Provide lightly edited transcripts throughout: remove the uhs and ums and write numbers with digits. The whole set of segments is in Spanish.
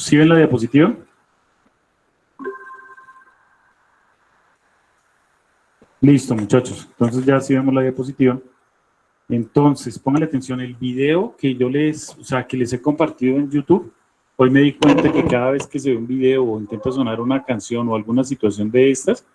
¿Sí ven la diapositiva? Listo, muchachos. Entonces ya sí vemos la diapositiva. Entonces, pónganle atención, el video que yo que les he compartido en YouTube, hoy me di cuenta que cada vez que se ve un video o intenta sonar una canción o alguna situación de estas,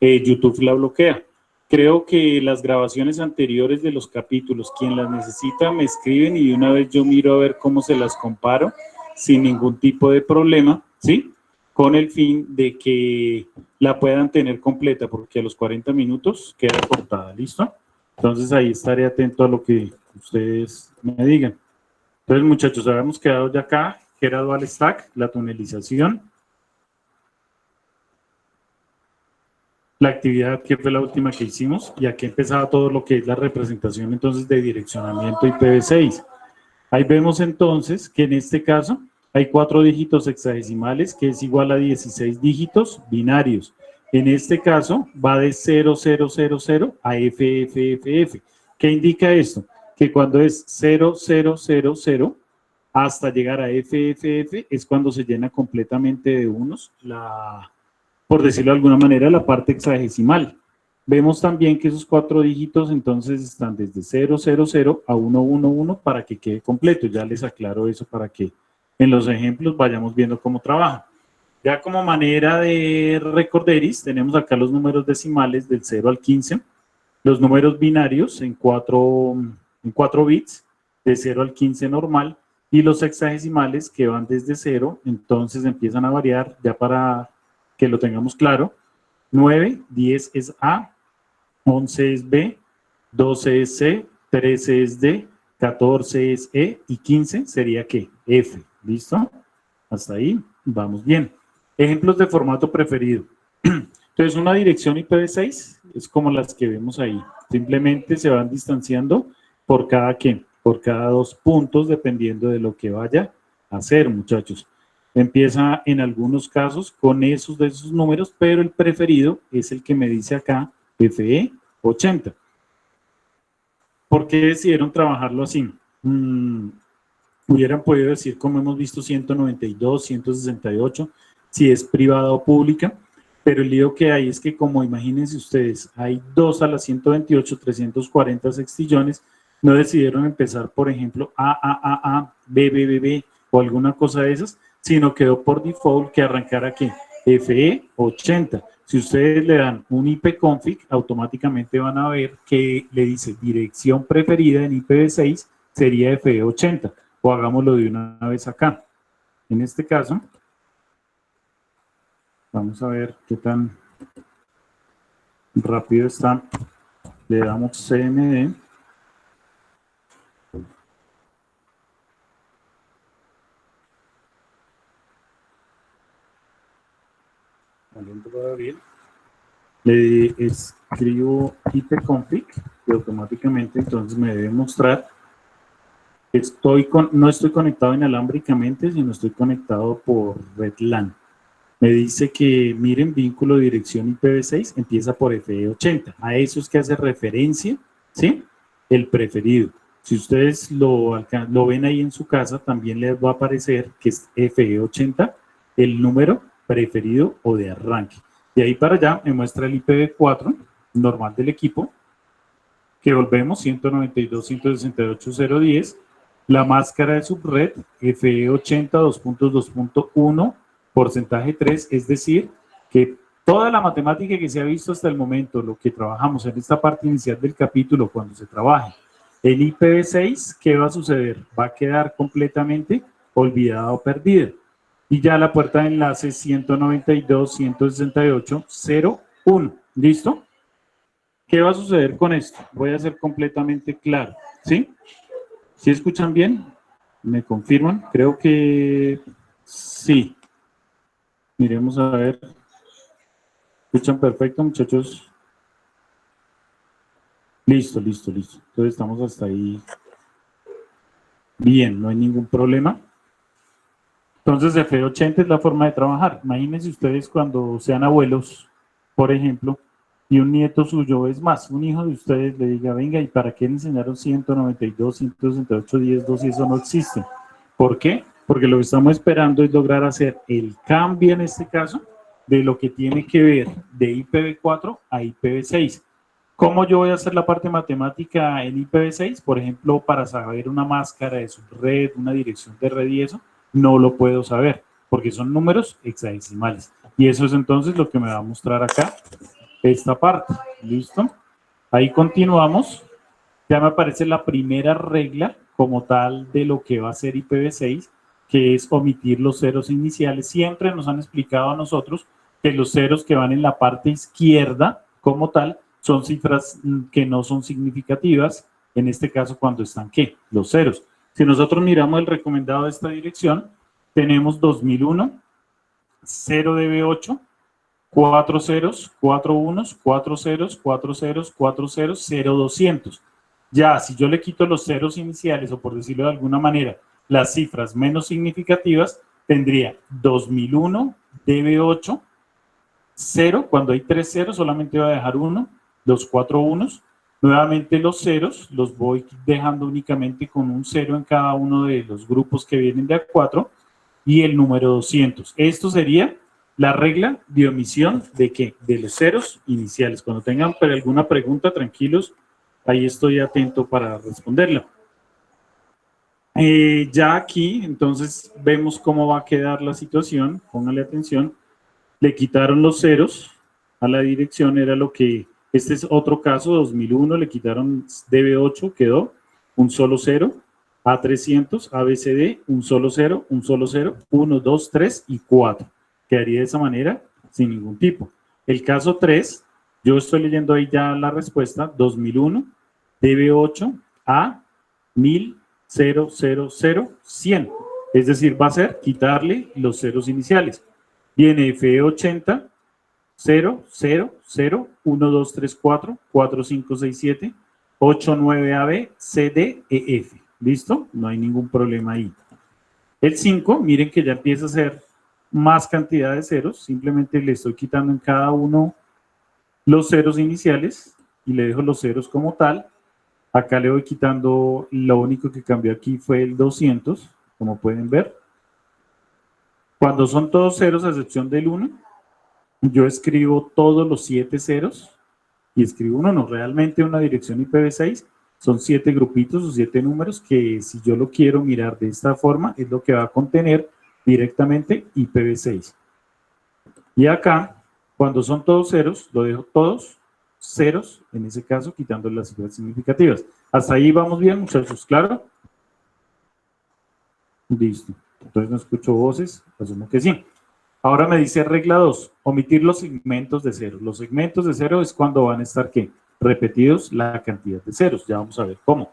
YouTube la bloquea. Creo que las grabaciones anteriores de los capítulos, quien las necesita me escriben y de una vez yo miro a ver cómo se las comparo sin ningún tipo de problema, ¿sí? Con el fin de que la puedan tener completa, porque a los 40 minutos queda cortada, ¿listo? Entonces ahí estaré atento a lo que ustedes me digan. Entonces, muchachos, habíamos quedado ya acá, que era dual stack, la tunelización. La actividad que fue la última que hicimos, y aquí empezaba todo lo que es la representación entonces de direccionamiento IPv6. Ahí vemos entonces que en este caso hay 4 dígitos hexadecimales, que es igual a 16 dígitos binarios. En este caso va de 0000 a FFFF. ¿Qué indica esto? Que cuando es 0000 hasta llegar a FFF es cuando se llena completamente de unos por decirlo de alguna manera, la parte hexadecimal. Vemos también que esos 4 dígitos entonces están desde 000 a 111 para que quede completo. Ya les aclaro eso para que en los ejemplos vayamos viendo cómo trabaja. Ya como manera de recorderis, tenemos acá los números decimales del 0 al 15, los números binarios en 4 bits, de 0 al 15 normal, y los hexadesimales que van desde 0, entonces empiezan a variar, ya para que lo tengamos claro. 9, 10 es A, 11 es B, 12 es C, 13 es D, 14 es E y 15 sería ¿qué? F. ¿Listo? Hasta ahí vamos bien. Ejemplos de formato preferido. Entonces, una dirección IPv6 es como las que vemos ahí. Simplemente se van distanciando por cada ¿qué? Por cada 2 puntos, dependiendo de lo que vaya a hacer, muchachos. Empieza en algunos casos con de esos números, pero el preferido es el que me dice acá, FE80. ¿Por qué decidieron trabajarlo así? Hubieran podido decir, como hemos visto, 192, 168, si es privada o pública, pero el lío que hay es que, como imagínense ustedes, hay 2 a la 128, 340 sextillones, no decidieron empezar, por ejemplo, A, B, B, B, B, o alguna cosa de esas, sino quedó por default que arrancara aquí, FE80. Si ustedes le dan un ipconfig, automáticamente van a ver que le dice dirección preferida en IPv6 sería FE80, o hagámoslo de una vez acá. En este caso, vamos a ver qué tan rápido está. Le damos CMD. Le escribo ipconfig y automáticamente entonces me debe mostrar que no estoy conectado inalámbricamente, sino estoy conectado por red LAN. Me dice que, miren, vínculo de dirección IPv6 empieza por FE80. A eso es que hace referencia, ¿sí? El preferido. Si ustedes lo ven ahí en su casa, también les va a aparecer que es FE80, el número preferido o de arranque. De ahí para allá me muestra el IPv4 normal del equipo, que volvemos 192.168.010, la máscara de subred FE80 2.2.1 porcentaje 3, es decir, que toda la matemática que se ha visto hasta el momento, lo que trabajamos en esta parte inicial del capítulo, cuando se trabaje el IPv6, ¿qué va a suceder? Va a quedar completamente olvidada o perdida. Y ya la puerta de enlace 192.168.0.1. ¿Listo? ¿Qué va a suceder con esto? Voy a ser completamente claro. ¿Sí? ¿Sí escuchan bien? ¿Me confirman? Creo que sí. Miremos a ver. ¿Escuchan perfecto, muchachos? Listo, listo, listo. Entonces estamos hasta ahí. Bien, no hay ningún problema. Entonces, FE80 es la forma de trabajar. Imagínense ustedes cuando sean abuelos, por ejemplo, y un nieto suyo, es más, un hijo de ustedes le diga, venga, ¿y para qué le enseñaron 192, 168, 10, 12? Eso no existe. ¿Por qué? porque lo que estamos esperando es lograr hacer el cambio en este caso de lo que tiene que ver de IPv4 a IPv6. ¿Cómo yo voy a hacer la parte matemática en IPv6? Por ejemplo, para saber una máscara de subred, una dirección de red y eso, no lo puedo saber, porque son números hexadecimales. Y eso es entonces lo que me va a mostrar acá esta parte. ¿Listo? Ahí continuamos. Ya me aparece la primera regla como tal de lo que va a ser IPv6, que es omitir los ceros iniciales. Siempre nos han explicado a nosotros que los ceros que van en la parte izquierda como tal son cifras que no son significativas, en este caso cuando están, ¿qué? Los ceros. Si nosotros miramos el recomendado de esta dirección, tenemos 2001, 0db8, 4 ceros, 4 unos, 4 ceros, 4 ceros, 4 ceros, 0200. Ya, si yo le quito los ceros iniciales, o por decirlo de alguna manera, las cifras menos significativas, tendría 2001, db8, 0, cuando hay 3 ceros solamente voy a dejar 1, los 4 unos, nuevamente los ceros los voy dejando únicamente con un 0 en cada uno de los grupos que vienen de A4 y el número 200. Esto sería la regla de omisión de ¿qué? De los ceros iniciales. Cuando tengan alguna pregunta, tranquilos, ahí estoy atento para responderla. Ya aquí, entonces, vemos cómo va a quedar la situación. Póngale atención. Le quitaron los ceros a la dirección, era lo que, este es otro caso, 2001, le quitaron DB8, quedó un solo cero, A300, ABCD, un solo cero, 1, 2, 3 y 4. Quedaría de esa manera, sin ningún tipo. El caso 3, yo estoy leyendo ahí ya la respuesta, 2001, DB8, A, 1000, 0, 0, 0, 100. Es decir, va a ser quitarle los ceros iniciales. Viene FE80, 0, 0, 0, 1, 2, 3, 4, 4, 5, 6, 7, 8, 9, AB, CD, EF. ¿Listo? No hay ningún problema ahí. El 5, miren que ya empieza a ser más cantidad de ceros. Simplemente le estoy quitando en cada uno los ceros iniciales y le dejo los ceros como tal. Acá le voy quitando, lo único que cambió aquí fue el 200, como pueden ver. Cuando son todos ceros a excepción del 1, yo escribo todos los 7 ceros y escribo uno. No, realmente una dirección IPv6 son 7 grupitos o 7 números que si yo lo quiero mirar de esta forma es lo que va a contener directamente IPv6. Y acá, cuando son todos ceros, lo dejo todos ceros, en ese caso quitando las cifras significativas. Hasta ahí vamos bien, muchachos, ¿claro? Listo. Entonces no escucho voces, asumo que sí. Ahora me dice regla 2, omitir los segmentos de cero. Los segmentos de cero es cuando van a estar, ¿qué? Repetidos la cantidad de ceros. Ya vamos a ver cómo.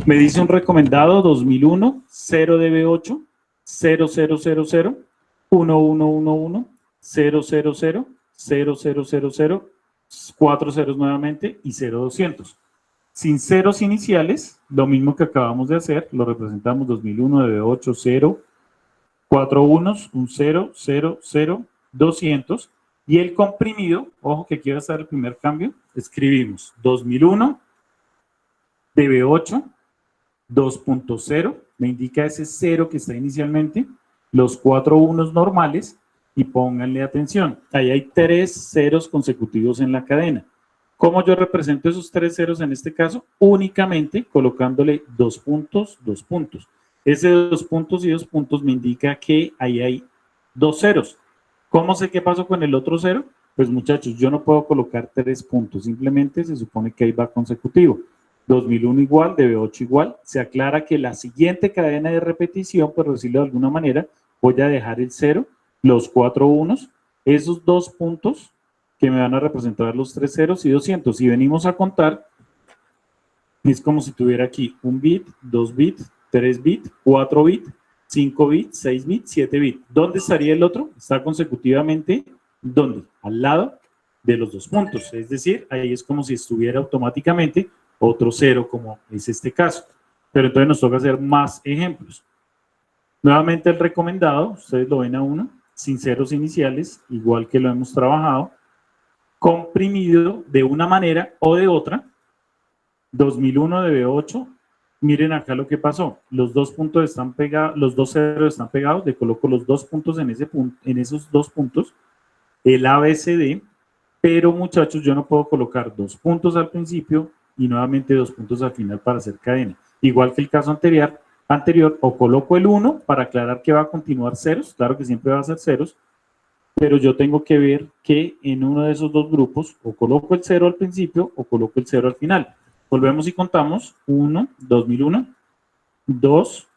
Me dice un recomendado 2001, 0db8, 0000, 1111, 000, 0000, 4 ceros nuevamente y 0200. Sin ceros iniciales, lo mismo que acabamos de hacer, lo representamos 2001, db8, 0, 4 unos, un 0, 0, 0, 200. Y el comprimido, ojo que quiero hacer el primer cambio, escribimos 2001, db8, 2.0, me indica ese 0 que está inicialmente, los 4 unos normales, y pónganle atención, ahí hay 3 ceros consecutivos en la cadena. ¿Cómo yo represento esos 3 ceros en este caso? Únicamente colocándole 2 puntos, 2 puntos. Ese 2 puntos y 2 puntos me indica que ahí hay 2 ceros. ¿Cómo sé qué pasó con el otro 0? Pues muchachos, yo no puedo colocar 3 puntos, simplemente se supone que ahí va consecutivo. 2001 igual, db8 igual. Se aclara que la siguiente cadena de repetición, por decirlo de alguna manera, voy a dejar el 0, los 4 unos, esos 2 puntos que me van a representar los 3 ceros y 200. Si venimos a contar, es como si tuviera aquí 1 bit, 2 bits, 3 bits, 4 bits, 5 bits, 6 bits, 7 bits. ¿Dónde estaría el otro? Está consecutivamente, ¿dónde? Al lado de los 2 puntos. Es decir, ahí es como si estuviera automáticamente otro 0, como es este caso. Pero entonces nos toca hacer más ejemplos. Nuevamente el recomendado, ustedes lo ven a uno, sin ceros iniciales, igual que lo hemos trabajado, comprimido de una manera o de otra, 2001 db8, miren acá lo que pasó. Los dos puntos están pegados, los dos ceros están pegados. Le coloco los dos puntos en ese punto, en esos dos puntos, el ABCD, pero muchachos, yo no puedo colocar dos puntos al principio y nuevamente dos puntos al final para hacer cadena. Igual que el caso anterior, o coloco el 1 para aclarar que va a continuar ceros, claro que siempre va a ser ceros, pero yo tengo que ver que en uno de esos dos grupos o coloco el 0 al principio o coloco el 0 al final. Volvemos y contamos: 1, 2001, 2,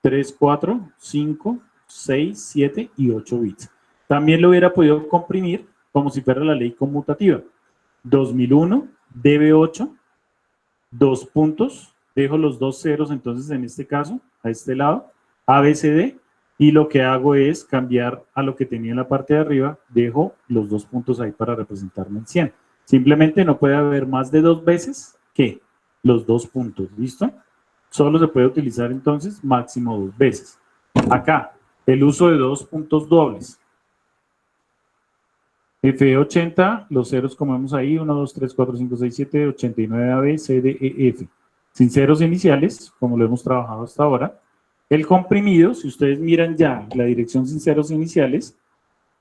3, 4, 5, 6, 7 y 8 bits. También lo hubiera podido comprimir como si fuera la ley conmutativa. 2001, DB8, dos puntos, dejo los dos ceros entonces en este caso, a este lado, ABCD, y lo que hago es cambiar a lo que tenía en la parte de arriba, dejo los dos puntos ahí para representarme en 100. Simplemente no puede haber más de dos veces que los dos puntos, ¿listo? Solo se puede utilizar entonces máximo dos veces. Acá, el uso de dos puntos dobles. F80, los ceros como vemos ahí, 1, 2, 3, 4, 5, 6, 7, 89 AB, C, D, E, F. Sin ceros iniciales, como lo hemos trabajado hasta ahora. El comprimido, si ustedes miran ya la dirección sin ceros iniciales,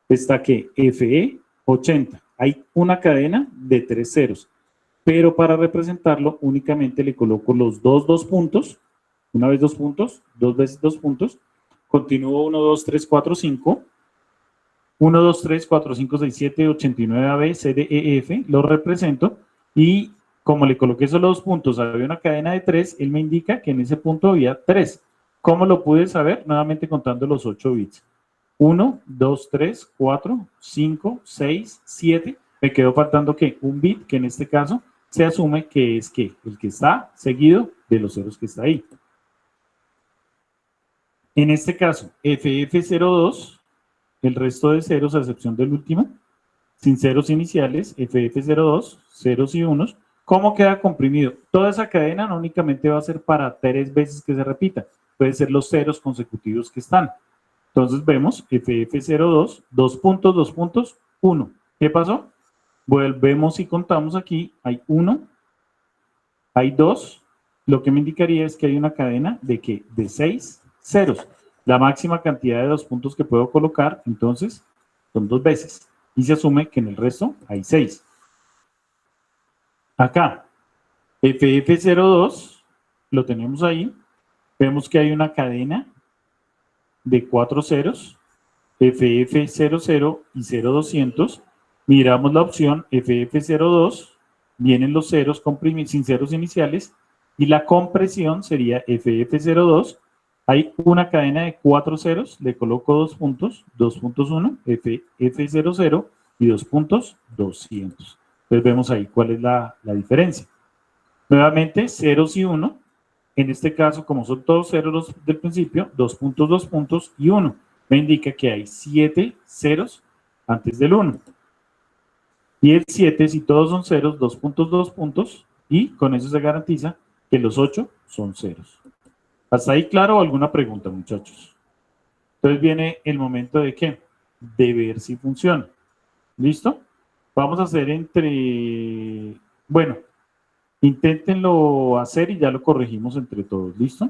está que FE 80. Hay una cadena de tres ceros, pero para representarlo únicamente le coloco los dos puntos, una vez dos puntos, dos veces dos puntos, continúo 1, 2, 3, 4, 5, 1, 2, 3, 4, 5, 6, 7, 89 AB, C, D, E, F, lo represento y como le coloqué solo dos puntos, había una cadena de tres, él me indica que en ese punto había tres. ¿Cómo lo pude saber? Nuevamente contando los 8 bits. 1, 2, 3, 4, 5, 6, 7. Me quedó faltando que un bit, que en este caso se asume que es que el que está seguido de los ceros que está ahí. En este caso, FF02, el resto de ceros a excepción del último, sin ceros iniciales, FF02, ceros y unos. ¿Cómo queda comprimido? Toda esa cadena no únicamente va a ser para tres veces que se repita, puede ser los ceros consecutivos que están. Entonces vemos FF02, dos puntos, 1. ¿Qué pasó? Volvemos y contamos aquí, hay 1, hay 2, lo que me indicaría es que hay una cadena de ¿qué? De 6 ceros. La máxima cantidad de dos puntos que puedo colocar, entonces, son dos veces. Y se asume que en el resto hay 6. Acá, FF02, lo tenemos ahí. Vemos que hay una cadena de 4 ceros, FF00 y 0200. Miramos la opción FF02, vienen los ceros sin ceros iniciales, y la compresión sería FF02. Hay una cadena de 4 ceros, le coloco dos puntos, 2.1, FF00 y 2 puntos, 200. Entonces vemos ahí cuál es la diferencia. Nuevamente, ceros y 1. En este caso, como son todos ceros del principio, 2 puntos y 1. Me indica que hay 7 ceros antes del 1. Y el 7, si todos son ceros, 2 puntos, y con eso se garantiza que los 8 son ceros. ¿Hasta ahí claro o alguna pregunta, muchachos? Entonces viene el momento de ¿qué? De ver si funciona. ¿Listo? Vamos a hacer bueno, inténtenlo hacer y ya lo corregimos entre todos. ¿Listo?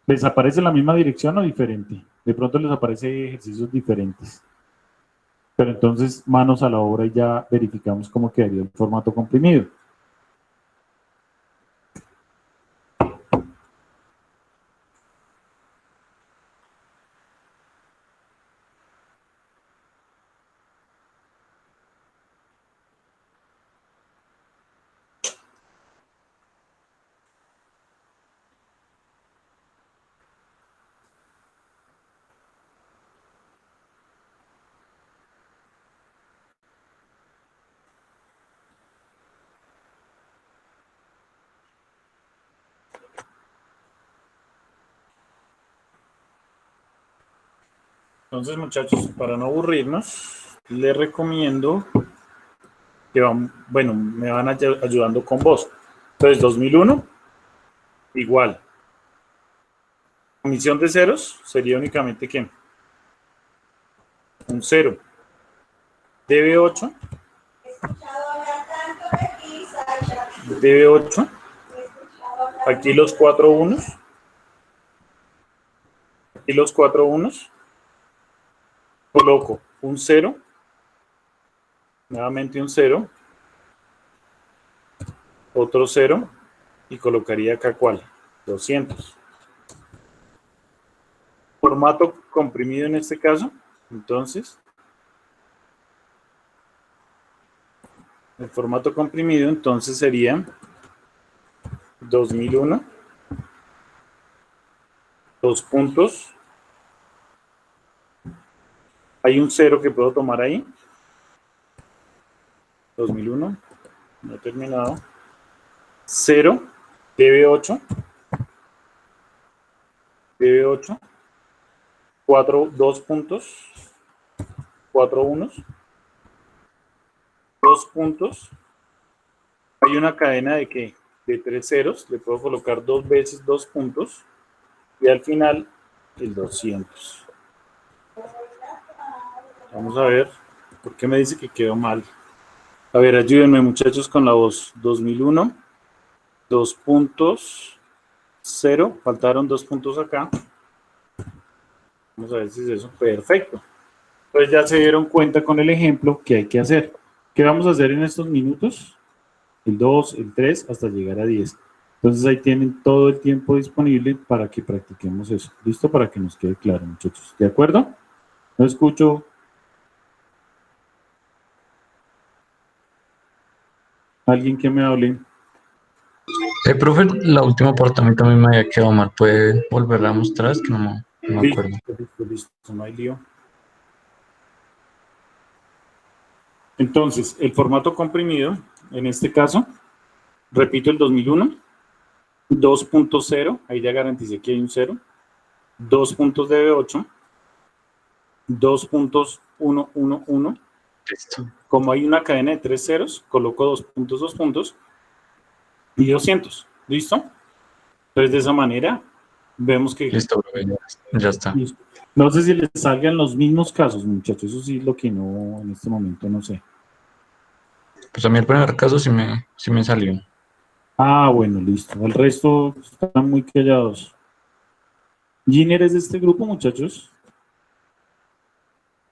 ¿Les aparece la misma dirección o diferente? De pronto les aparece ejercicios diferentes. Pero entonces, manos a la obra y ya verificamos cómo quedaría el formato comprimido. Entonces, muchachos, para no aburrirnos, les recomiendo que bueno, me van ayudando con vos. Entonces, 2001, igual. Omisión de ceros sería únicamente ¿qué? Un 0. DB8. DB8. Aquí los 4 unos. Aquí los 4 unos. Coloco un 0. Nuevamente un 0. Otro 0. Y colocaría acá ¿cuál? 200. Formato comprimido en este caso. Entonces, el formato comprimido entonces sería 2001, dos puntos. Hay un 0 que puedo tomar ahí. 2001, no he terminado. 0, db8, 4, 2 puntos, 4 unos, 2 puntos. Hay una cadena de ¿qué? De 3 ceros, le puedo colocar 2 veces 2 puntos y al final el 200. Vamos a ver, ¿por qué me dice que quedó mal? A ver, ayúdenme muchachos con la voz. 2001, 2 puntos, 0, faltaron 2 puntos acá. Vamos a ver si es eso. Perfecto. Entonces ya se dieron cuenta con el ejemplo que hay que hacer. ¿Qué vamos a hacer en estos minutos? El 2, el 3, hasta llegar a 10. Entonces ahí tienen todo el tiempo disponible para que practiquemos eso. ¿Listo? Para que nos quede claro, muchachos. ¿De acuerdo? No escucho. Alguien que me hable. Profe, la última parte a mí también me había quedado mal. ¿Puede volverla a mostrar? Es que no me Listo, acuerdo. listo, listo. No hay lío. Entonces, el formato comprimido, en este caso, repito el 2001, 2.0, ahí ya garanticé que hay un 0, 2 puntos de B8, 2 puntos 1, 1, 1. Listo. Como hay una cadena de 3 ceros, coloco 2 puntos y 200. ¿Listo? Entonces, de esa manera, vemos que... Listo, profe, ya está. No sé si les salgan los mismos casos, muchachos. Eso sí es lo que no, en este momento no sé. Pues a mí el primer caso sí me salió. Ah, bueno, listo. El resto están muy callados. ¿Giner es de este grupo, muchachos?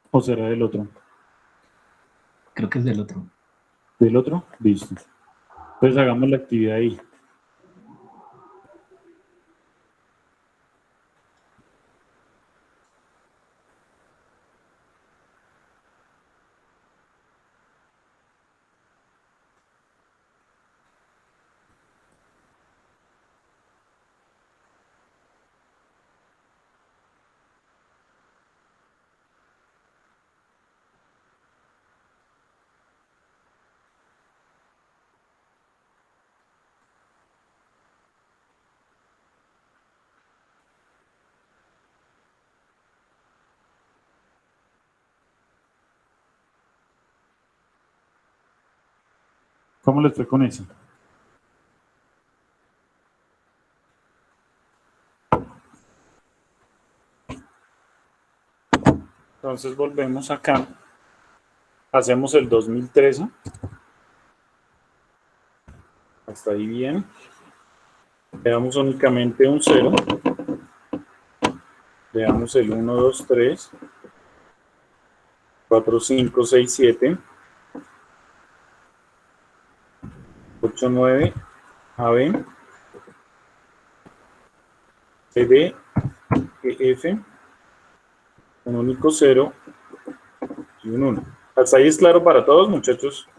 ¿O será del otro? Creo que es del otro. ¿Del otro? Listo. Entonces hagamos la actividad ahí. ¿Cómo les fue con eso? Entonces volvemos acá. Hacemos el 2013. Hasta ahí bien. Le damos únicamente un 0. Le damos el 1, 2, 3, 4, 5, 6, 7, 8, 9, AB, CD, EF, un único 0 y un 1. Hasta ahí es claro para todos, muchachos.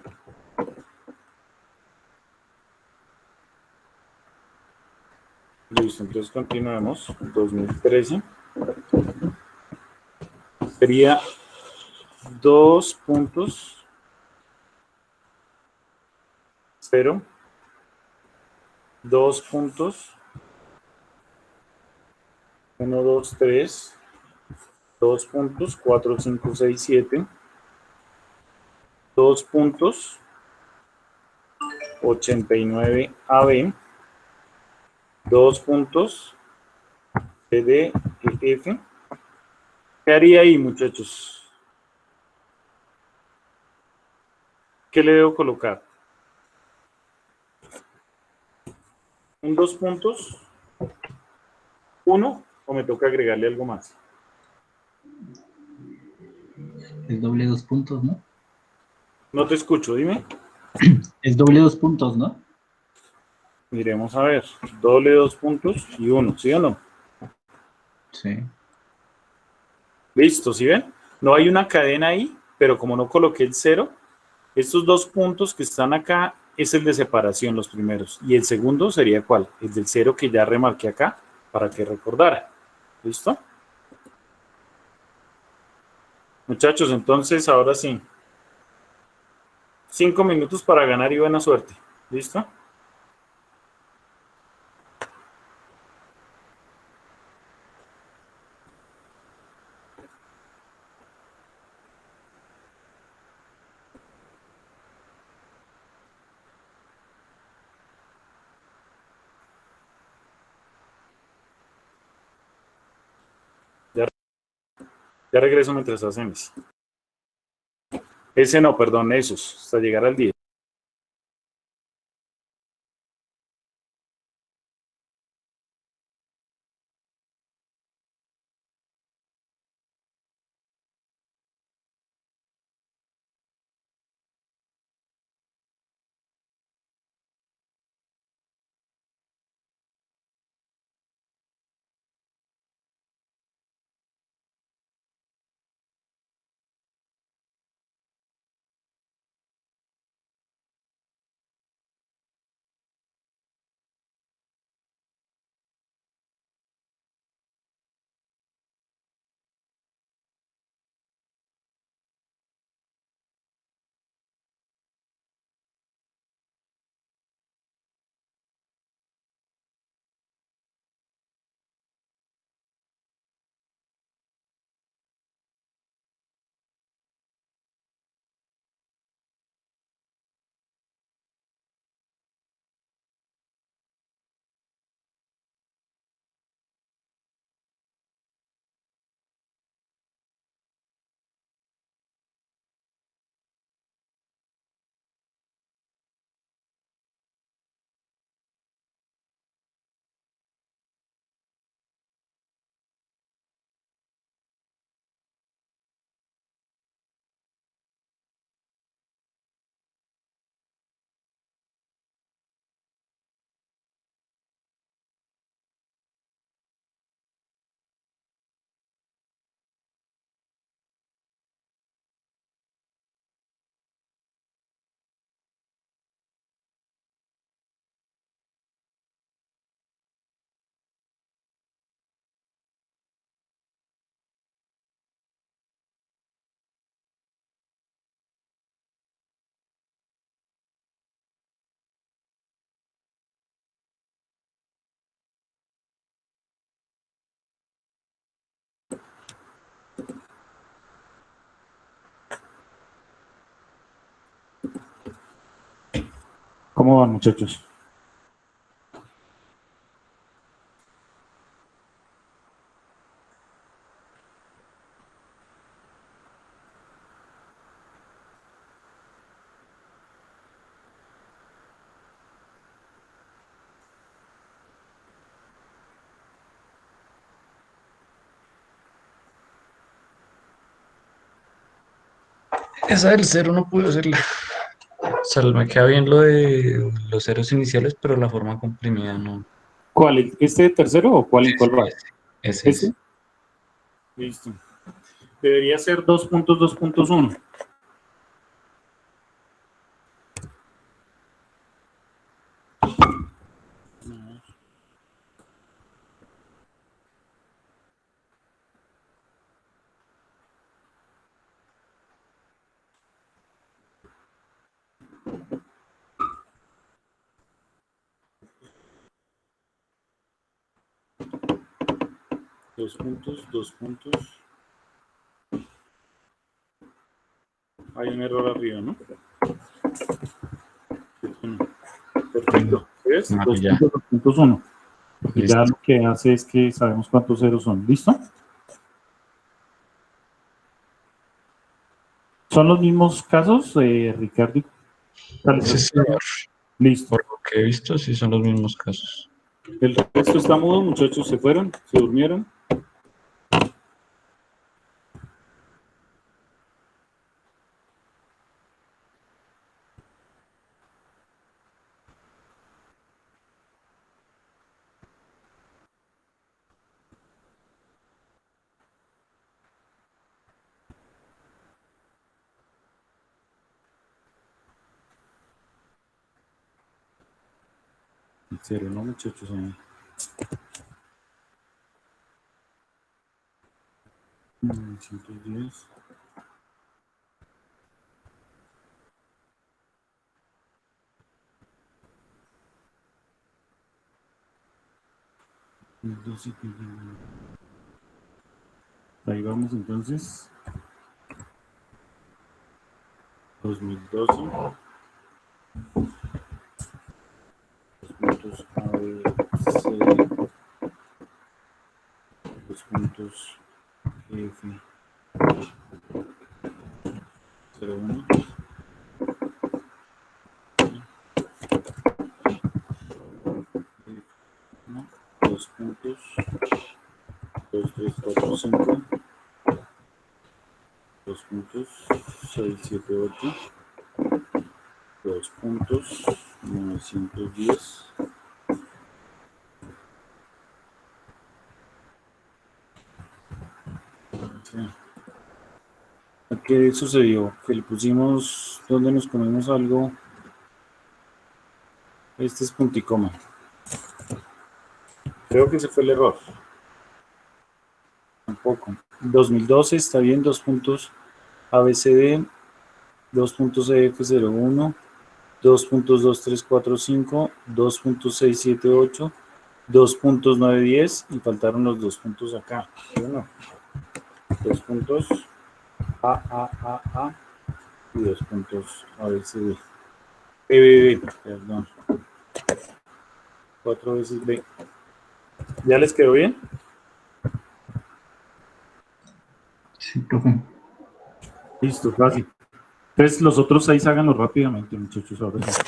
Listo, entonces continuamos. 2013 sería 2 puntos 0, 2 puntos 1, 2, 3, 2 puntos 4, 5, 6, 7, 2 puntos 89 AB, 2 puntos CD, F. ¿Qué haría ahí, muchachos? ¿Qué le debo colocar? un 2 puntos, 1, o me toca agregarle algo más. Es doble 2 puntos, ¿no? No te escucho, dime. Es doble 2 puntos, ¿no? Miremos a ver. Doble 2 puntos y 1, ¿sí o no? Sí. Listo, ¿sí ven? No hay una cadena ahí, pero como no coloqué el 0, estos 2 puntos que están acá es el de separación, los primeros. Y el segundo sería ¿cuál? El del 0 que ya remarqué acá para que recordara. ¿Listo? Muchachos, entonces ahora sí. 5 minutos para ganar y buena suerte. ¿Listo? Ya regreso mientras hacemos. Ese no, perdón, esos, hasta llegar al 10. ¿Cómo van, muchachos? Esa del cero no pude hacerla. O sea, me queda bien lo de los ceros iniciales, pero la forma comprimida no. ¿Cuál? ¿Este tercero o cuál en cuál va? Ese ¿Este? es. Listo. Debería ser 2 puntos, 2 puntos, 1. Dos puntos, 2 puntos. Hay un error arriba, ¿no? Perfecto. ¿Ves? No, 2 ya. puntos, 2 puntos, 1. Porque ya Listo. lo que hace es que sabemos cuántos ceros son. ¿Listo? ¿Son los mismos casos, Ricardo? Sí, señor. Listo. Por lo que he visto, sí son los mismos casos. El resto está mudo, muchachos, se fueron, se durmieron. En serio, no, muchachos. 110. Ahí vamos entonces. 2012. Los puntos A, B, C. Los puntos F. 01. ¿No? Dos puntos. 2, 3, 4, 5. Dos puntos. 6, 7, 8. Dos puntos. 910. Sí. ¿Qué sucedió? Que le pusimos donde nos comemos algo. Este es punticoma. Creo que ese fue el error. Tampoco. 2012 está bien, dos puntos ABCD, dos puntos EF01, dos puntos 2, 3, 4, 5, dos puntos 6, 7, 8, dos puntos 9, 10 y faltaron los dos puntos acá. ¿Sí o no? Dos puntos A y dos puntos ABCD. BBB, perdón. 4 veces B. ¿Ya les quedó bien? Sí, profe. Listo, casi. Entonces los otros 6 háganlo rápidamente, muchachos. Ahora sí.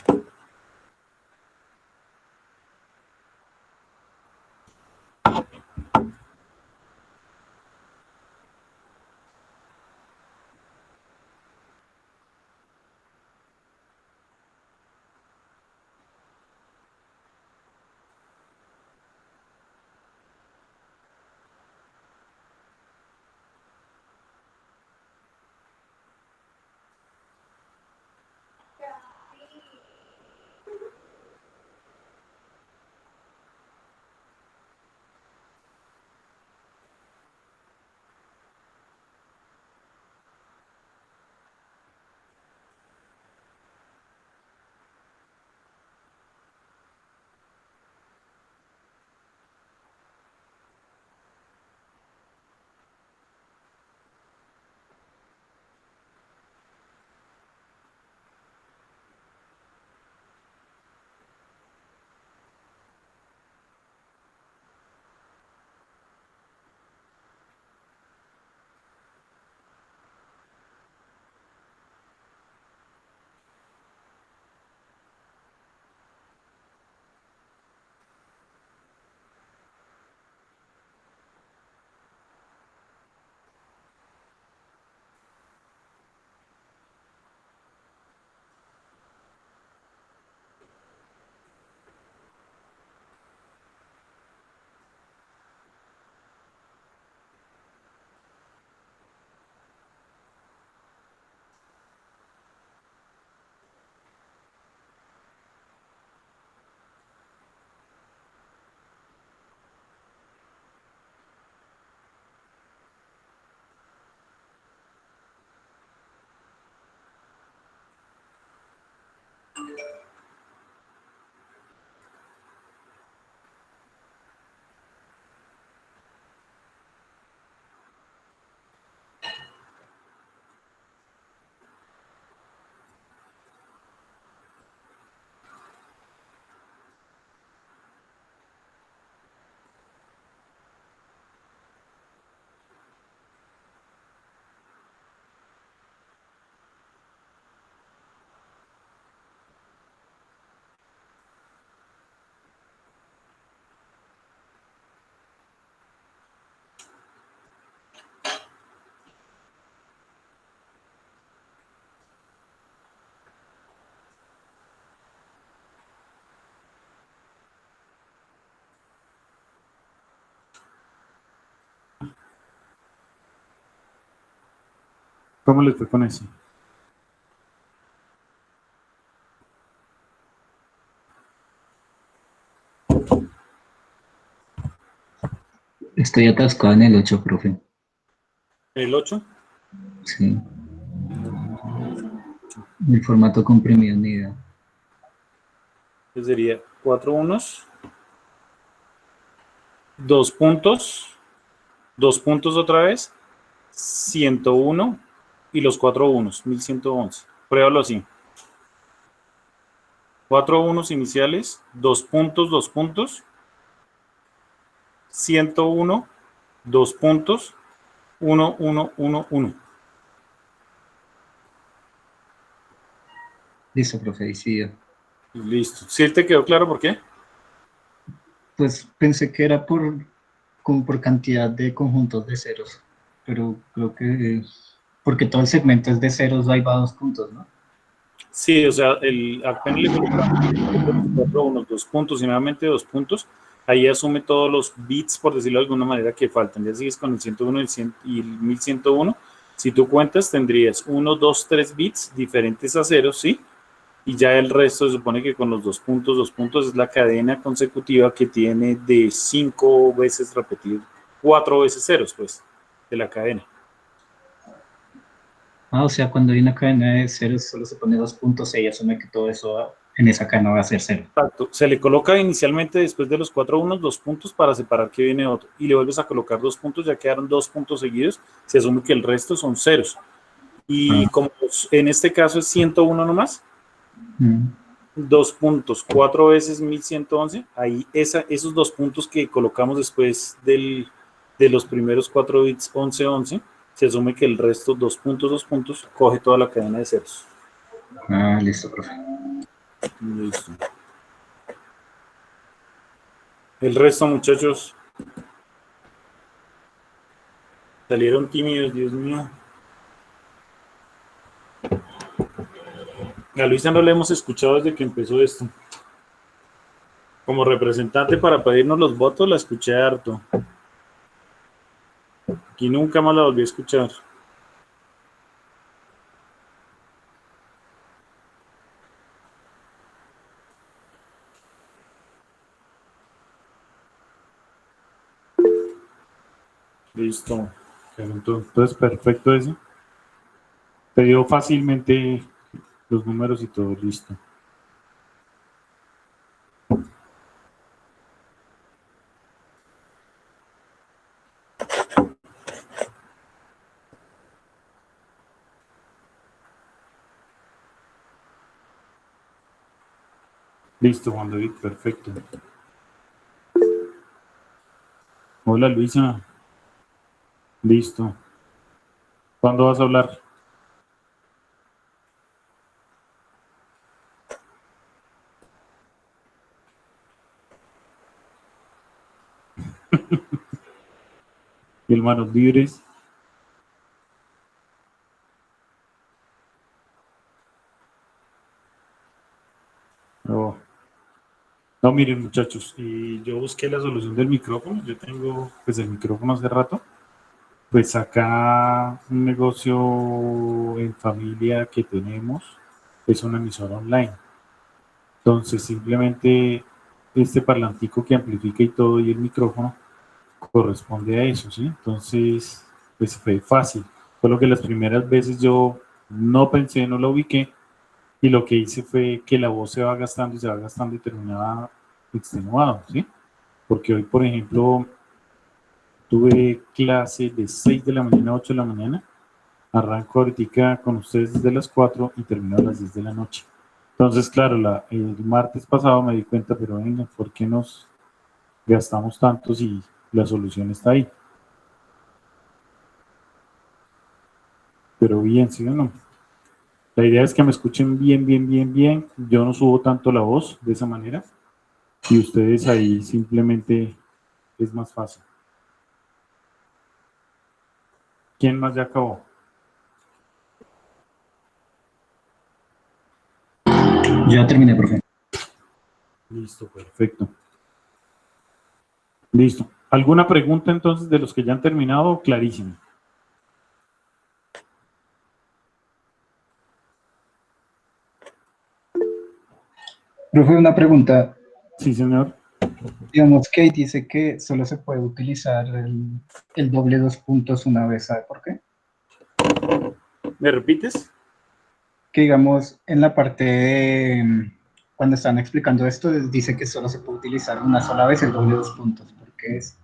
¿Cómo les fue con eso? Estoy atascado en el 8, profe. ¿El 8? Sí. El formato comprimido, ni idea. Que sería 4 unos, 2 puntos otra vez, 101 y los 4 unos, 1111. Pruébalo así. 4 unos iniciales, 2 puntos, 101, 2 puntos, 1, 1, 1, 1. Listo, profe, decidido. Listo. ¿Sí te quedó claro por qué? Pues pensé que era por cantidad de conjuntos de ceros, pero creo que porque todo el segmento es de ceros, ahí va 2 puntos, ¿no? Sí, o sea, apenas le colocamos 4 unos, 2 puntos y nuevamente 2 puntos, ahí asume todos los bits, por decirlo de alguna manera, que faltan. Ya sigues con el 101 y el 1101. Si tú cuentas, tendrías 1, 2, 3 bits diferentes a ceros, ¿sí? Y ya el resto se supone que con los 2 puntos es la cadena consecutiva que tiene de 5 veces repetido, 4 veces ceros, pues, de la cadena. Ah, o sea, cuando hay una cadena de ceros solo se pone 2 puntos y asume que todo eso en esa cadena va a ser cero. Exacto. Se le coloca inicialmente después de los 4 unos 2 puntos para separar que viene otro. Y le vuelves a colocar 2 puntos, ya quedaron 2 puntos seguidos. Se asume que el resto son ceros. Y como en este caso es 101 nomás, 2 puntos, 4 veces 1111, ahí esos 2 puntos que colocamos después de los primeros 4 bits 1111, se asume que el resto 2 puntos, coge toda la cadena de ceros. Ah, listo, profe. Listo. El resto, muchachos, salieron tímidos, Dios mío. A Luisa no le hemos escuchado desde que empezó esto. Como representante para pedirnos los votos, la escuché harto. Y nunca más la volví a escuchar. Listo. Entonces, perfecto eso. Te dio fácilmente los números y todo listo. Listo, Juan David, perfecto. Hola, Luisa. Listo. ¿Cuándo vas a hablar? ¿Y el manos libres? Oh. No, miren, muchachos, y yo busqué la solución del micrófono. Yo tengo pues el micrófono hace rato. Pues acá un negocio en familia que tenemos es una emisora online. Entonces simplemente este parlantico que amplifica y todo y el micrófono corresponde a eso, ¿sí? Entonces pues fue fácil. Solo que las primeras veces yo no pensé, no lo ubiqué y lo que hice fue que la voz se va gastando y terminaba extenuado, ¿sí? Porque hoy, por ejemplo, tuve clase de 6 de la mañana a 8 de la mañana. Arranco ahorita con ustedes desde las 4 y termino a las 10 de la noche. Entonces, claro, el martes pasado me di cuenta, pero venga, ¿por qué nos gastamos tanto si la solución está ahí? Pero bien, ¿sí o no? La idea es que me escuchen bien, bien, bien, bien. Yo no subo tanto la voz de esa manera y ustedes ahí simplemente es más fácil. ¿Quién más ya acabó? Ya terminé, profe. Listo, perfecto. Listo. ¿Alguna pregunta entonces de los que ya han terminado? Clarísimo. Profe, una pregunta. Sí, señor. Digamos que ahí dice que solo se puede utilizar el doble dos puntos una vez, ¿sabe por qué? ¿Me repites? Que digamos en la parte de, cuando están explicando esto, dice que solo se puede utilizar una sola vez el doble dos puntos. ¿Por qué es?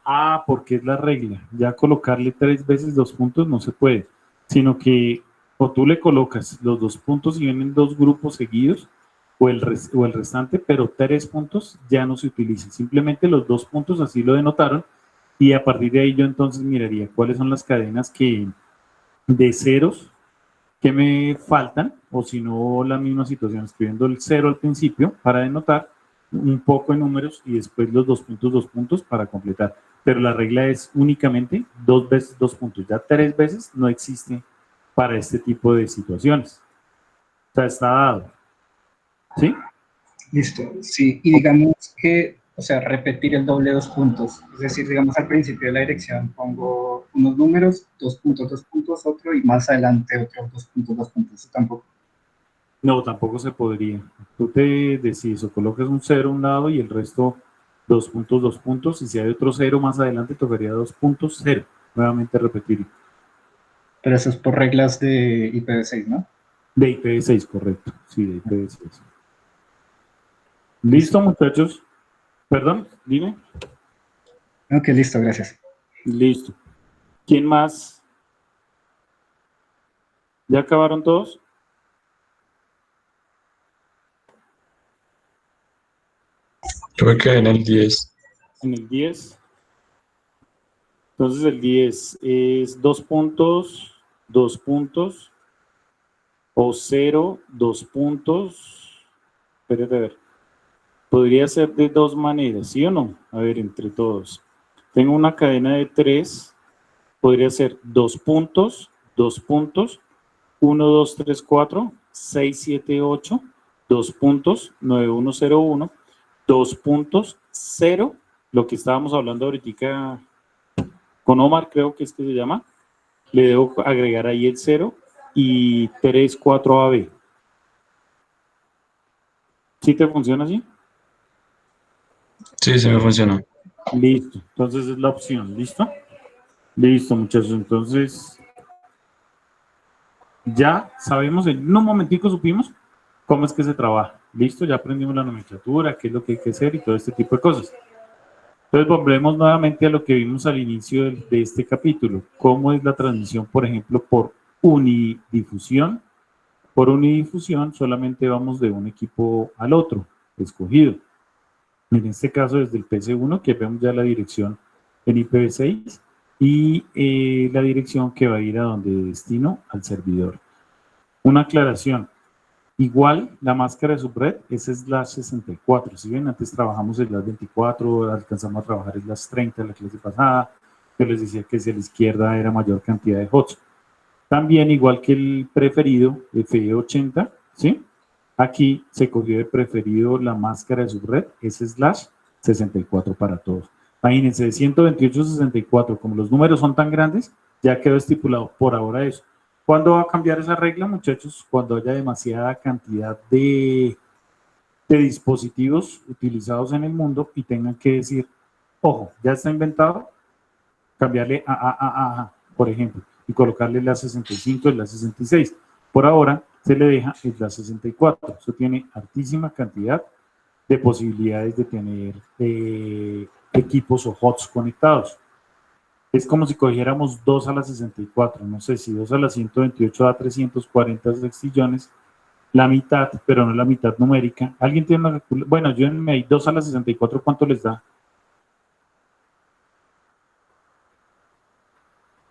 Ah, porque es la regla. Ya colocarle 3 veces 2 puntos no se puede, sino que o tú le colocas los 2 puntos y vienen 2 grupos seguidos, o el restante, pero 3 puntos ya no se utilizan. Simplemente los 2 puntos así lo denotaron, y a partir de ahí yo entonces miraría cuáles son las cadenas de ceros que me faltan, o si no, la misma situación, escribiendo el 0 al principio para denotar, un poco de números y después los 2 puntos para completar. Pero la regla es únicamente 2 veces 2 puntos. Ya 3 veces no existe para este tipo de situaciones. O sea, está dado. ¿Sí? Listo, sí. Y digamos que, o sea, repetir el doble dos puntos. Es decir, digamos al principio de la dirección pongo unos números, dos puntos, otro, y más adelante otros dos puntos. Eso tampoco. No, tampoco se podría. Tú te decides o colocas un 0 a un lado y el resto 2 puntos, 2 puntos. Y si hay otro 0 más adelante, tocaría 2 puntos, 0. Nuevamente repetir. Pero eso es por reglas de IPv6, ¿no? De IPv6, correcto. Sí, de IPv6. Listo. ¿Listo, muchachos? Perdón, dime. Ok, listo, gracias. Listo. ¿Quién más? ¿Ya acabaron todos? Creo que en el 10. En el 10. Entonces el 10 es 2 puntos, 2 puntos, o 0, 2 puntos. Espérate a ver. Podría ser de dos maneras, ¿sí o no? A ver, entre todos. Tengo una cadena de 3. Podría ser 2 puntos, 2 puntos, 1, 2, 3, 4, 6, 7, 8, 2 puntos, 9, 1, 0, 1, 2 puntos, 0, lo que estábamos hablando ahorita con Omar, creo que es que se llama. Le debo agregar ahí el 0 y 3, 4 AB. ¿Sí te funciona así? Sí, sí me funcionó. Listo. Entonces es la opción. ¿Listo? Listo, muchachos. Entonces ya sabemos, en un momentico supimos cómo es que se trabaja. Listo, ya aprendimos la nomenclatura, qué es lo que hay que hacer y todo este tipo de cosas. Entonces volvemos nuevamente a lo que vimos al inicio de este capítulo. ¿Cómo es la transmisión, por ejemplo, por unidifusión? Por unidifusión solamente vamos de un equipo al otro, escogido. En este caso desde el PC1, que vemos ya la dirección en IPv6, y la dirección que va a ir a donde destino al servidor. Una aclaración. Igual la máscara de subred es /64. Si bien antes trabajamos en /24, alcanzamos a trabajar en /30 en la clase pasada, yo les decía que hacia la izquierda era mayor cantidad de hots. También, igual que el preferido FE80, ¿sí? Aquí se cogió de preferido la máscara de subred, es /64 para todos. Imagínense, de 128 a 64, como los números son tan grandes, ya quedó estipulado por ahora eso. ¿Cuándo va a cambiar esa regla, muchachos? Cuando haya demasiada cantidad de dispositivos utilizados en el mundo y tengan que decir, ojo, ya está inventado, cambiarle a, por ejemplo, y colocarle la 65 y la 66. Por ahora se le deja la 64. Eso tiene altísima cantidad de posibilidades de tener equipos o hots conectados. Es como si cogiéramos 2 a la 64, no sé si 2 a la 128 da 340 sextillones, la mitad, pero no la mitad numérica. ¿Alguien tiene una calculadora? Bueno, yo en mi 2 a la 64, ¿cuánto les da?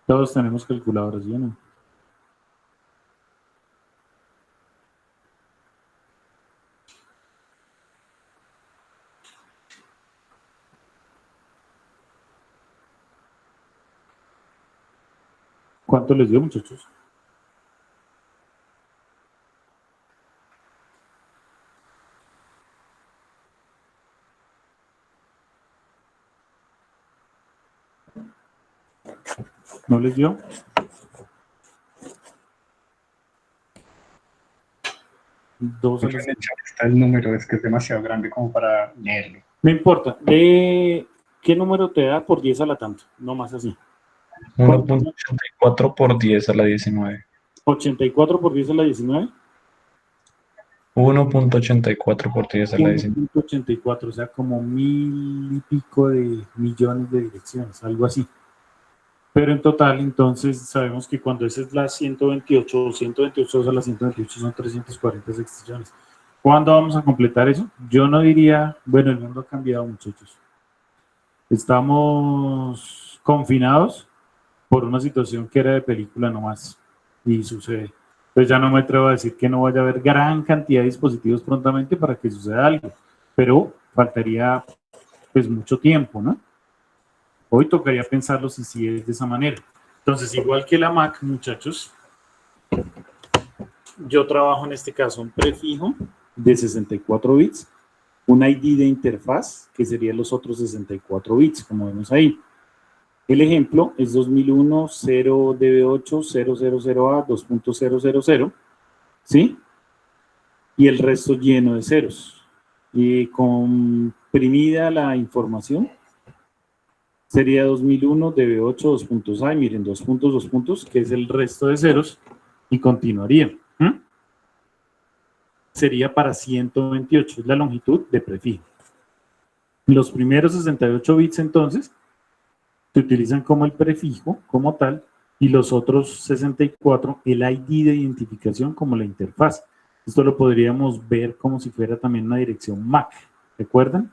Todos tenemos calculadoras, ¿sí o no? ¿Cuánto les dio, muchachos? ¿No les dio? 2 a la... En el chat está el número, es que es demasiado grande como para leerlo. No importa. Lee qué número te da por 10 a la tanto. No más así. 1.84 por 10 a la 19. 84 por 10 a la 19. 1.84 por 10 a la 19. 1.84, o sea, como 1000 y pico de millones de direcciones, algo así. Pero en total, entonces, sabemos que cuando esa es la 128 o 128 a la 128 son 340 sextillones. ¿Cuándo vamos a completar eso? Yo no diría, bueno, el mundo ha cambiado, muchachos. Estamos confinados por una situación que era de película nomás y sucede. Entonces ya no me atrevo a decir que no vaya a haber gran cantidad de dispositivos prontamente para que suceda algo, pero faltaría pues mucho tiempo, ¿no? Hoy tocaría pensarlo si sí es de esa manera. Entonces, igual que la Mac, muchachos, yo trabajo en este caso un prefijo de 64 bits, un ID de interfaz, que serían los otros 64 bits, como vemos ahí. El ejemplo es 2001 0DB8 000A 2.000, ¿sí? Y el resto lleno de ceros. Y comprimida la información sería 2001 DB8 2.A, miren, 2 puntos, que es el resto de ceros, y continuaría. Sería para 128, es la longitud de prefijo. Los primeros 68 bits, entonces, se utilizan como el prefijo, como tal, y los otros 64, el ID de identificación como la interfaz. Esto lo podríamos ver como si fuera también una dirección MAC. ¿Recuerdan?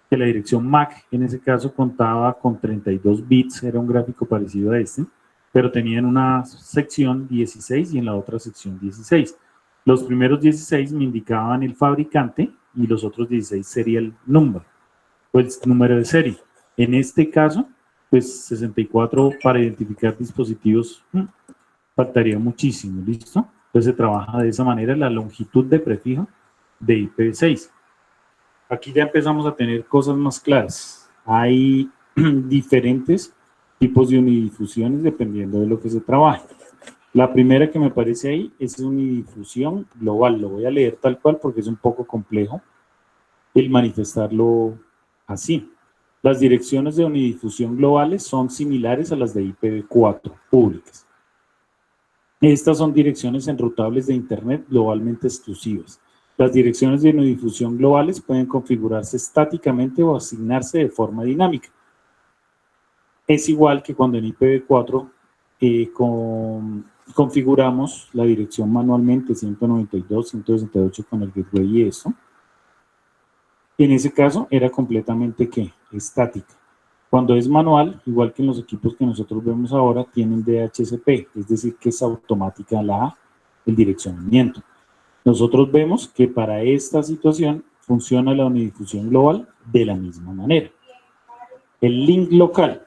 Que la dirección MAC en ese caso contaba con 32 bits, era un gráfico parecido a este, pero tenía en una sección 16 y en la otra sección 16. Los primeros 16 me indicaban el fabricante y los otros 16 sería el número, o el número de serie. En este caso, pues 64 para identificar dispositivos, faltaría muchísimo, ¿listo? Entonces se trabaja de esa manera la longitud de prefijo de IPv6. Aquí ya empezamos a tener cosas más claras. Hay diferentes tipos de unidifusiones dependiendo de lo que se trabaje. La primera que me aparece ahí es unidifusión global. Lo voy a leer tal cual porque es un poco complejo el manifestarlo así. Las direcciones de unidifusión globales son similares a las de IPv4 públicas. Estas son direcciones enrutables de Internet globalmente exclusivas. Las direcciones de unidifusión globales pueden configurarse estáticamente o asignarse de forma dinámica. Es igual que cuando en IPv4 configuramos la dirección manualmente 192, 168 con el gateway y eso. En ese caso era completamente ¿qué? Estática. Cuando es manual, igual que en los equipos que nosotros vemos ahora, tienen DHCP, es decir, que es automática el direccionamiento. Nosotros vemos que para esta situación funciona la unidifusión global de la misma manera. El link local.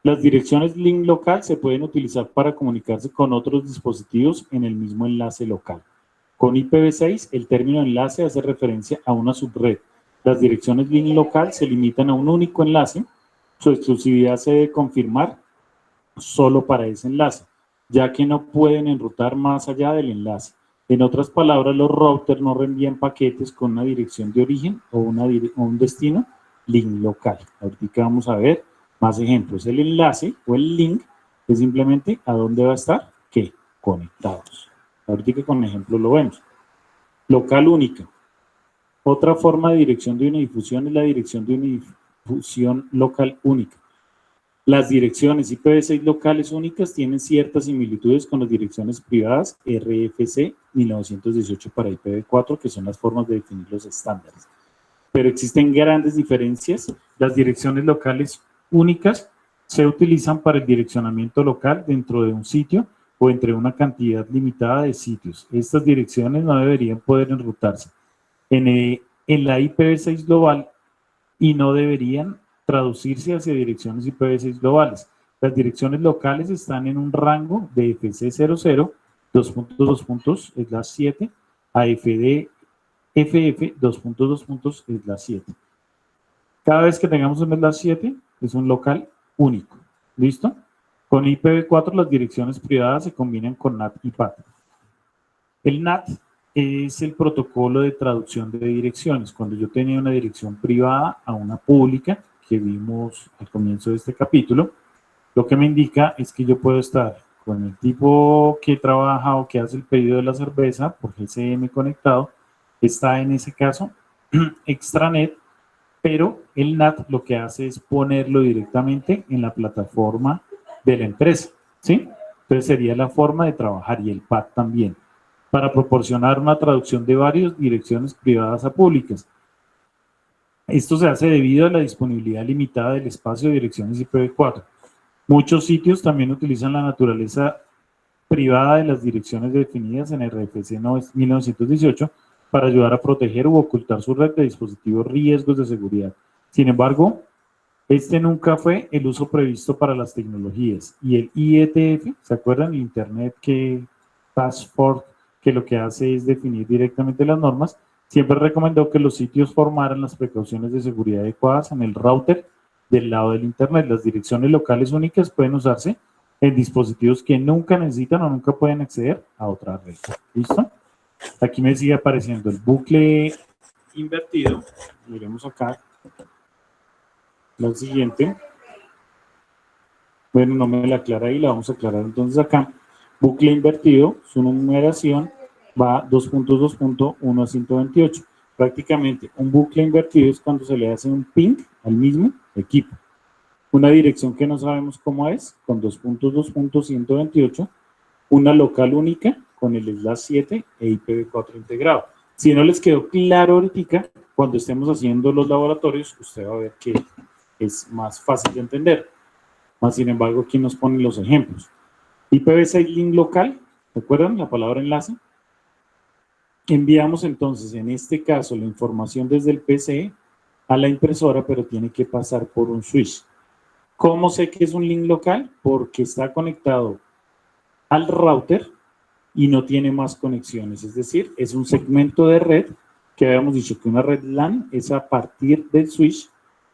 Las direcciones link local se pueden utilizar para comunicarse con otros dispositivos en el mismo enlace local. Con IPv6, el término enlace hace referencia a una subred. Las direcciones link local se limitan a un único enlace. Su exclusividad se debe confirmar solo para ese enlace, ya que no pueden enrutar más allá del enlace. En otras palabras, los routers no reenvían paquetes con una dirección de origen o un destino link local. Ahorita vamos a ver más ejemplos. El enlace o el link es simplemente a dónde va a estar, ¿qué? Conectados. Ahorita con ejemplos lo vemos. Local única. Otra forma de dirección de unidifusión es la dirección de unidifusión local única. Las direcciones IPv6 locales únicas tienen ciertas similitudes con las direcciones privadas RFC 1918 para IPv4, que son las formas de definir los estándares. Pero existen grandes diferencias. Las direcciones locales únicas se utilizan para el direccionamiento local dentro de un sitio o entre una cantidad limitada de sitios. Estas direcciones no deberían poder enrutarse en la IPv6 global y no deberían traducirse hacia direcciones IPv6 globales. Las direcciones locales están en un rango de FC00, 2.2.7, a FF, 2.2.7. Cada vez que tengamos un /7, es un local único. ¿Listo? Con IPv4 las direcciones privadas se combinan con NAT y PAT. El NAT es el protocolo de traducción de direcciones. Cuando yo tenía una dirección privada a una pública, que vimos al comienzo de este capítulo, lo que me indica es que yo puedo estar con el tipo que trabaja o que hace el pedido de la cerveza por GSM conectado, está en ese caso extranet, pero el NAT lo que hace es ponerlo directamente en la plataforma de la empresa, ¿sí? Entonces sería la forma de trabajar y el PAD también, para proporcionar una traducción de varias direcciones privadas a públicas. Esto se hace debido a la disponibilidad limitada del espacio de direcciones IPv4. Muchos sitios también utilizan la naturaleza privada de las direcciones definidas en RFC 1918 para ayudar a proteger u ocultar su red de dispositivos riesgos de seguridad. Sin embargo, este nunca fue el uso previsto para las tecnologías. Y el IETF, ¿se acuerdan? El Internet Task Force, que lo que hace es definir directamente las normas, siempre recomendó que los sitios formaran las precauciones de seguridad adecuadas en el router del lado del Internet. Las direcciones locales únicas pueden usarse en dispositivos que nunca necesitan o nunca pueden acceder a otra red. ¿Listo? Aquí me sigue apareciendo el bucle invertido. Miremos acá. La siguiente. Bueno, no me la aclara ahí, la vamos a aclarar entonces acá. Bucle invertido, su numeración va 2.2.1 a 128. Prácticamente un bucle invertido es cuando se le hace un ping al mismo equipo. Una dirección que no sabemos cómo es, con 2.2.128, una local única con el slash 7 e IPv4 integrado. Si no les quedó claro ahorita, cuando estemos haciendo los laboratorios, usted va a ver que es más fácil de entender. Más sin embargo, aquí nos ponen los ejemplos. IPv6 link local, ¿recuerdan la palabra enlace? Enviamos entonces, en este caso, la información desde el PC a la impresora, pero tiene que pasar por un switch. ¿Cómo sé que es un link local? Porque está conectado al router y no tiene más conexiones. Es decir, es un segmento de red que habíamos dicho que una red LAN es a partir del switch.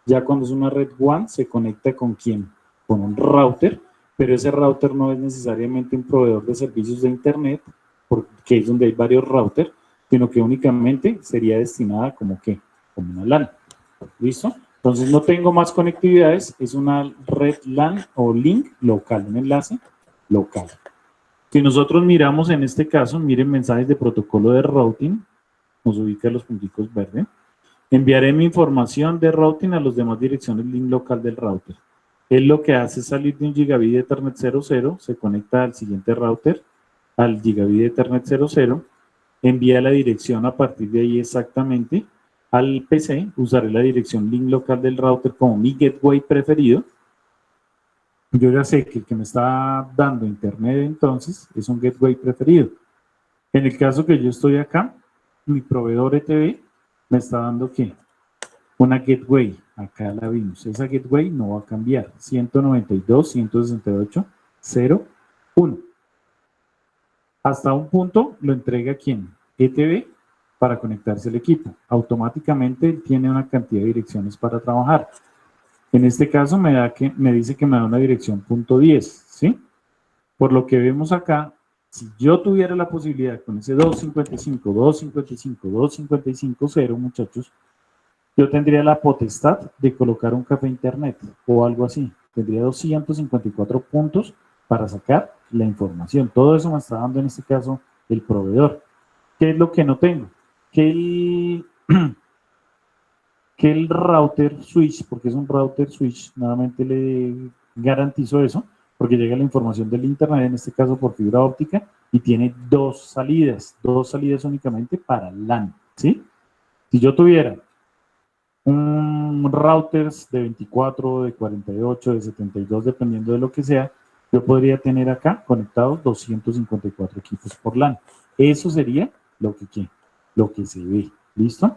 Ya cuando es una red WAN se conecta con quién? Con un router, pero ese router no es necesariamente un proveedor de servicios de internet, porque es donde hay varios routers, sino que únicamente sería destinada como que, como una LAN. ¿Listo? Entonces no tengo más conectividades, es una red LAN o link local, un enlace local. Si nosotros miramos en este caso, miren mensajes de protocolo de routing, nos ubica los punticos verdes. Enviaré mi información de routing a las demás direcciones link local del router. Él lo que hace es salir de un gigabit de Ethernet 00, se conecta al siguiente router, al gigabit de Ethernet 00, envía la dirección a partir de ahí exactamente al PC, usaré la dirección link local del router como mi gateway preferido. Yo ya sé que el que me está dando internet entonces es un gateway preferido. En el caso que yo estoy acá, mi proveedor ETV me está dando ¿qué? Una gateway. Acá la vimos. Esa gateway no va a cambiar. 192.168.0.1. Hasta un punto lo entrega ¿quién? ETV para conectarse al equipo. Automáticamente tiene una cantidad de direcciones para trabajar. En este caso me dice que me da una dirección .10, ¿sí? Por lo que vemos acá, si yo tuviera la posibilidad con ese 255, 255, 255.0, muchachos, yo tendría la potestad de colocar un café internet o algo así. Tendría 254 puntos para sacar la información. Todo eso me está dando en este caso el proveedor. ¿Qué es lo que no tengo? Que el router switch, porque es un router switch, nuevamente le garantizo eso, porque llega la información del internet, en este caso por fibra óptica, y tiene dos salidas únicamente para LAN, ¿sí? Si yo tuviera un router de 24, de 48, de 72, dependiendo de lo que sea, yo podría tener acá conectados 254 equipos por LAN. Eso sería lo que se ve, ¿listo?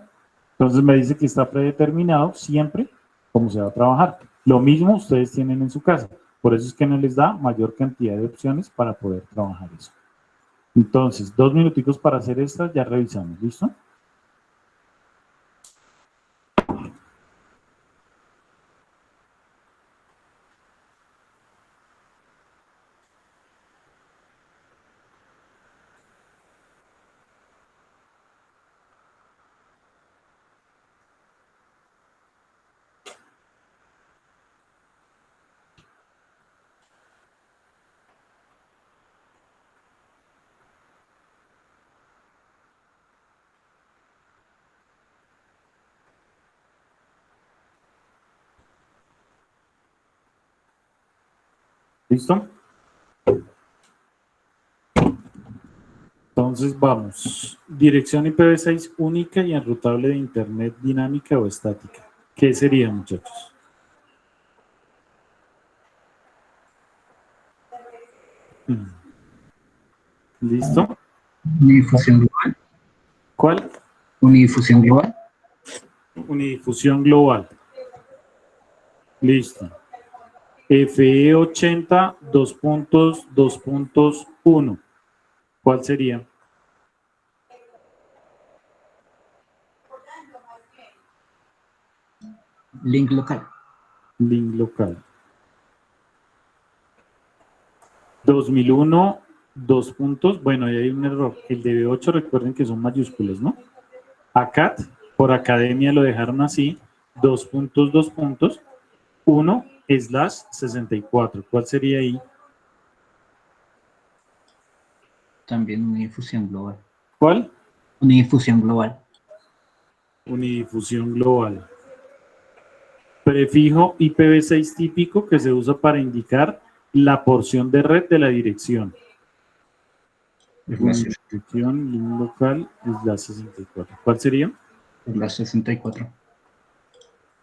Entonces me dice que está predeterminado siempre cómo se va a trabajar. Lo mismo ustedes tienen en su casa. Por eso es que no les da mayor cantidad de opciones para poder trabajar eso. Entonces, 2 minuticos para hacer esta, ya revisamos, ¿listo? ¿Listo? Entonces vamos. Dirección IPv6 única y enrutable de Internet dinámica o estática. ¿Qué sería, muchachos? ¿Listo? Unidifusión global. ¿Cuál? Unidifusión global. Unidifusión global. Listo. FE80 2.2.1. ¿Cuál sería? Link local. Link local. 2001, 2 puntos. Bueno, ahí hay un error. El de B8, recuerden que son mayúsculas, ¿no? ACAT, por academia lo dejaron así. 2 puntos, 2 puntos. 1/64. ¿Cuál sería ahí? También unidifusión global. ¿Cuál? Unidifusión global. Unidifusión global. Prefijo IPv6 típico que se usa para indicar la porción de red de la dirección. Dirección link local es la 64. ¿Cuál sería? Es la 64.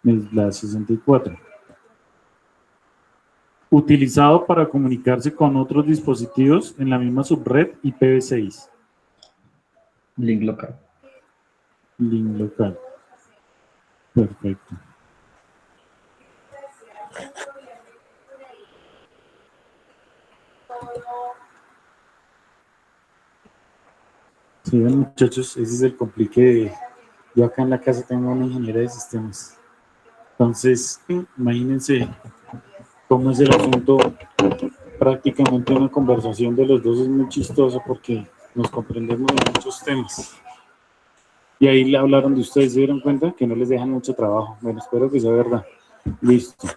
Es la 64. Utilizado para comunicarse con otros dispositivos en la misma subred IPv6. Link local. Link local. Perfecto. Sí, ven, muchachos, ese es el complique de... Yo acá en la casa tengo una ingeniera de sistemas. Entonces, imagínense cómo es el asunto. Prácticamente una conversación de los dos es muy chistosa porque nos comprendemos en muchos temas. Y ahí le hablaron de ustedes, ¿se dieron cuenta? Que no les dejan mucho trabajo. Bueno, espero que sea verdad. Listo.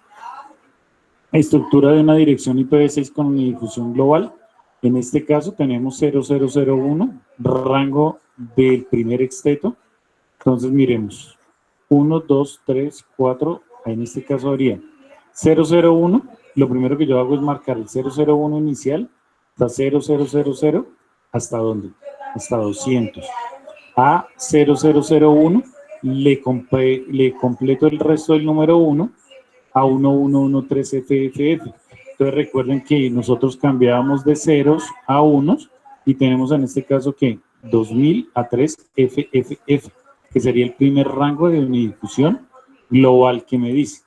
Estructura de una dirección IPv6 con unidifusión global. En este caso tenemos 0001, rango del primer exteto. Entonces miremos. 1, 2, 3, 4. En este caso habría 001. Lo primero que yo hago es marcar el 001 inicial. Hasta 0000. ¿Hasta dónde? Hasta 200. A 0001 le completo el resto del número 1 a 1113FFF. Entonces recuerden que nosotros cambiábamos de ceros a unos y tenemos en este caso que 2000 a 3FFF, que sería el primer rango de unidifusión global que me dice.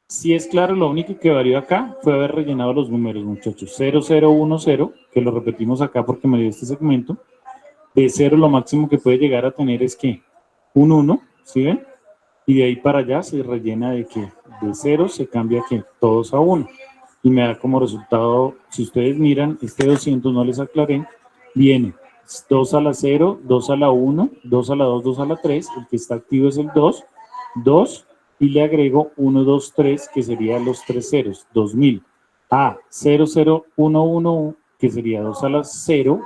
Si es claro, lo único que varió acá fue haber rellenado los números, muchachos. 0010, que lo repetimos acá porque me dio este segmento. De 0 lo máximo que puede llegar a tener es que un 1, ¿sí ven? Y de ahí para allá se rellena de que de 0 se cambia que todos a 1. Y me da como resultado, si ustedes miran, este 200 no les aclaré, viene 2 a la 0, 2 a la 1, 2 a la 2, 2 a la 3, el que está activo es el 2, 2, y le agrego 1, 2, 3, que serían los 3 ceros, 2000, a 0, 0, 1, 1, 1, que sería 2 a la 0,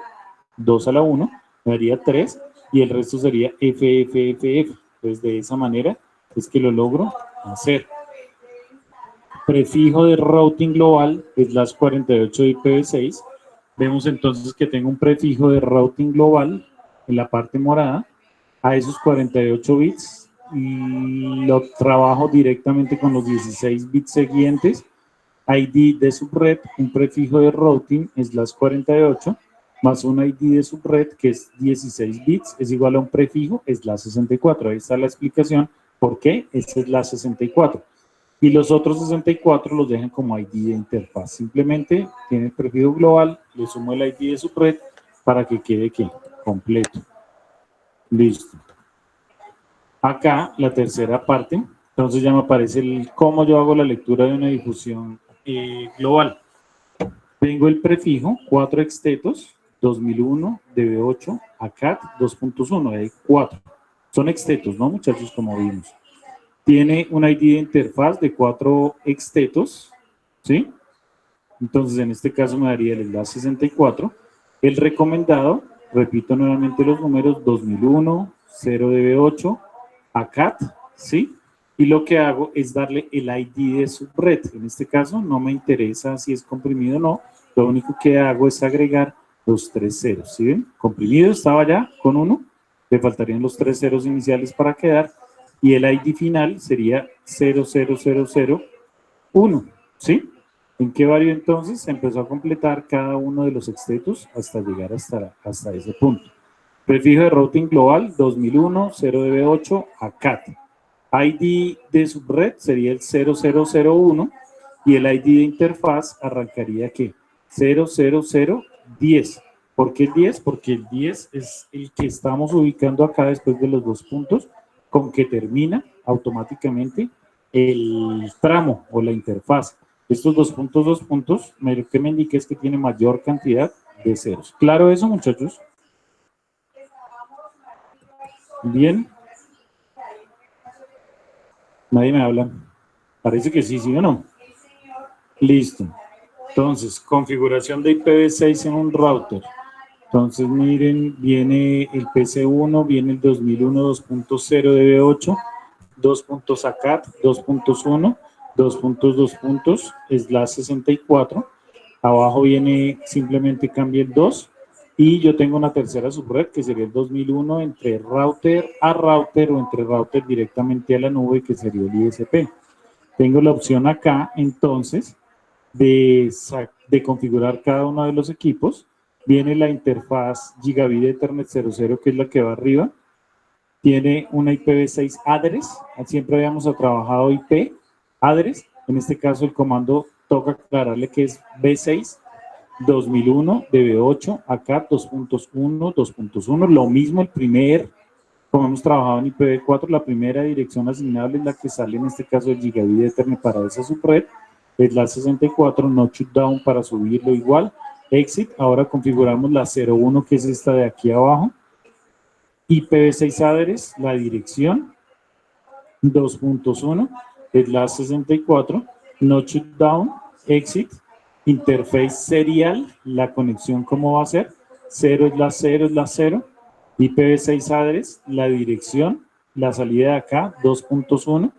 2 a la 1, me daría 3, y el resto sería FFFF. Entonces, de esa manera es que lo logro hacer. Prefijo de routing global es las 48 de IPv6. Vemos entonces que tengo un prefijo de routing global en la parte morada a esos 48 bits y lo trabajo directamente con los 16 bits siguientes. ID de subred, un prefijo de routing es las 48 más un ID de subred que es 16 bits es igual a un prefijo es la 64. Ahí está la explicación por qué esta es la 64. Y los otros 64 los dejan como ID de interfaz. Simplemente tiene el prefijo global, le sumo el ID de subred para que quede ¿qué? Completo. Listo. Acá la tercera parte, entonces ya me aparece el cómo yo hago la lectura de una difusión global. Tengo el prefijo, 4 extetos, 2001, DB8, ACAT 2.1, hay 4. Son extetos, ¿no, muchachos? Como vimos. Tiene un ID de interfaz de 4 extetos, ¿sí? Entonces, en este caso me daría el enlace 64. El recomendado, repito nuevamente los números, 2001, 0DB8, ACAT, ¿sí? y lo que hago es darle el ID de subred. En este caso no me interesa si es comprimido o no, lo único que hago es agregar los 3 ceros, ¿sí ven? Comprimido estaba ya con 1, le faltarían los 3 ceros iniciales para quedar, y el ID final sería 00001, ¿sí? ¿En qué varió entonces? Se empezó a completar cada uno de los extetos hasta llegar hasta ese punto. Prefijo de routing global 2001, 0DB8 a CAT. ID de subred sería el 0001 y el ID de interfaz arrancaría ¿qué? 00010. ¿Por qué el 10? Porque el 10 es el que estamos ubicando acá después de los 2 puntos con que termina automáticamente el tramo o la interfaz. Estos 2 puntos, lo que me indica es que tiene mayor cantidad de ceros. ¿Claro eso, muchachos? Bien. Nadie me habla. Parece que sí, ¿sí o no? Listo. Entonces, configuración de IPv6 en un router. Entonces, miren, viene el PC1, viene el 2001 2.0 DB8, 2 puntos ACAT, 2.1, 2 puntos, slash 64. Abajo viene, simplemente cambia el 2. Y yo tengo una tercera subred que sería el 2001 entre router a router o entre router directamente a la nube, que sería el ISP. Tengo la opción acá, entonces, de configurar cada uno de los equipos. Viene la interfaz Gigabit Ethernet 00, que es la que va arriba. Tiene una IPv6 address. Siempre habíamos trabajado IP address. En este caso, el comando toca aclararle que es B6 2001 DB8 acá 2.1 2.1. Lo mismo el primer, como hemos trabajado en IPv4, la primera dirección asignable es la que sale en este caso el Gigabit Ethernet para esa subred. Es la 64, no shutdown para subirlo igual. Exit, ahora configuramos la 01, que es esta de aquí abajo. IPv6 address, la dirección 2.1, es la 64, no shutdown, exit, interface serial, la conexión cómo va a ser, 0 es la 0, es la 0, IPv6 address, la dirección, la salida de acá, 2.1,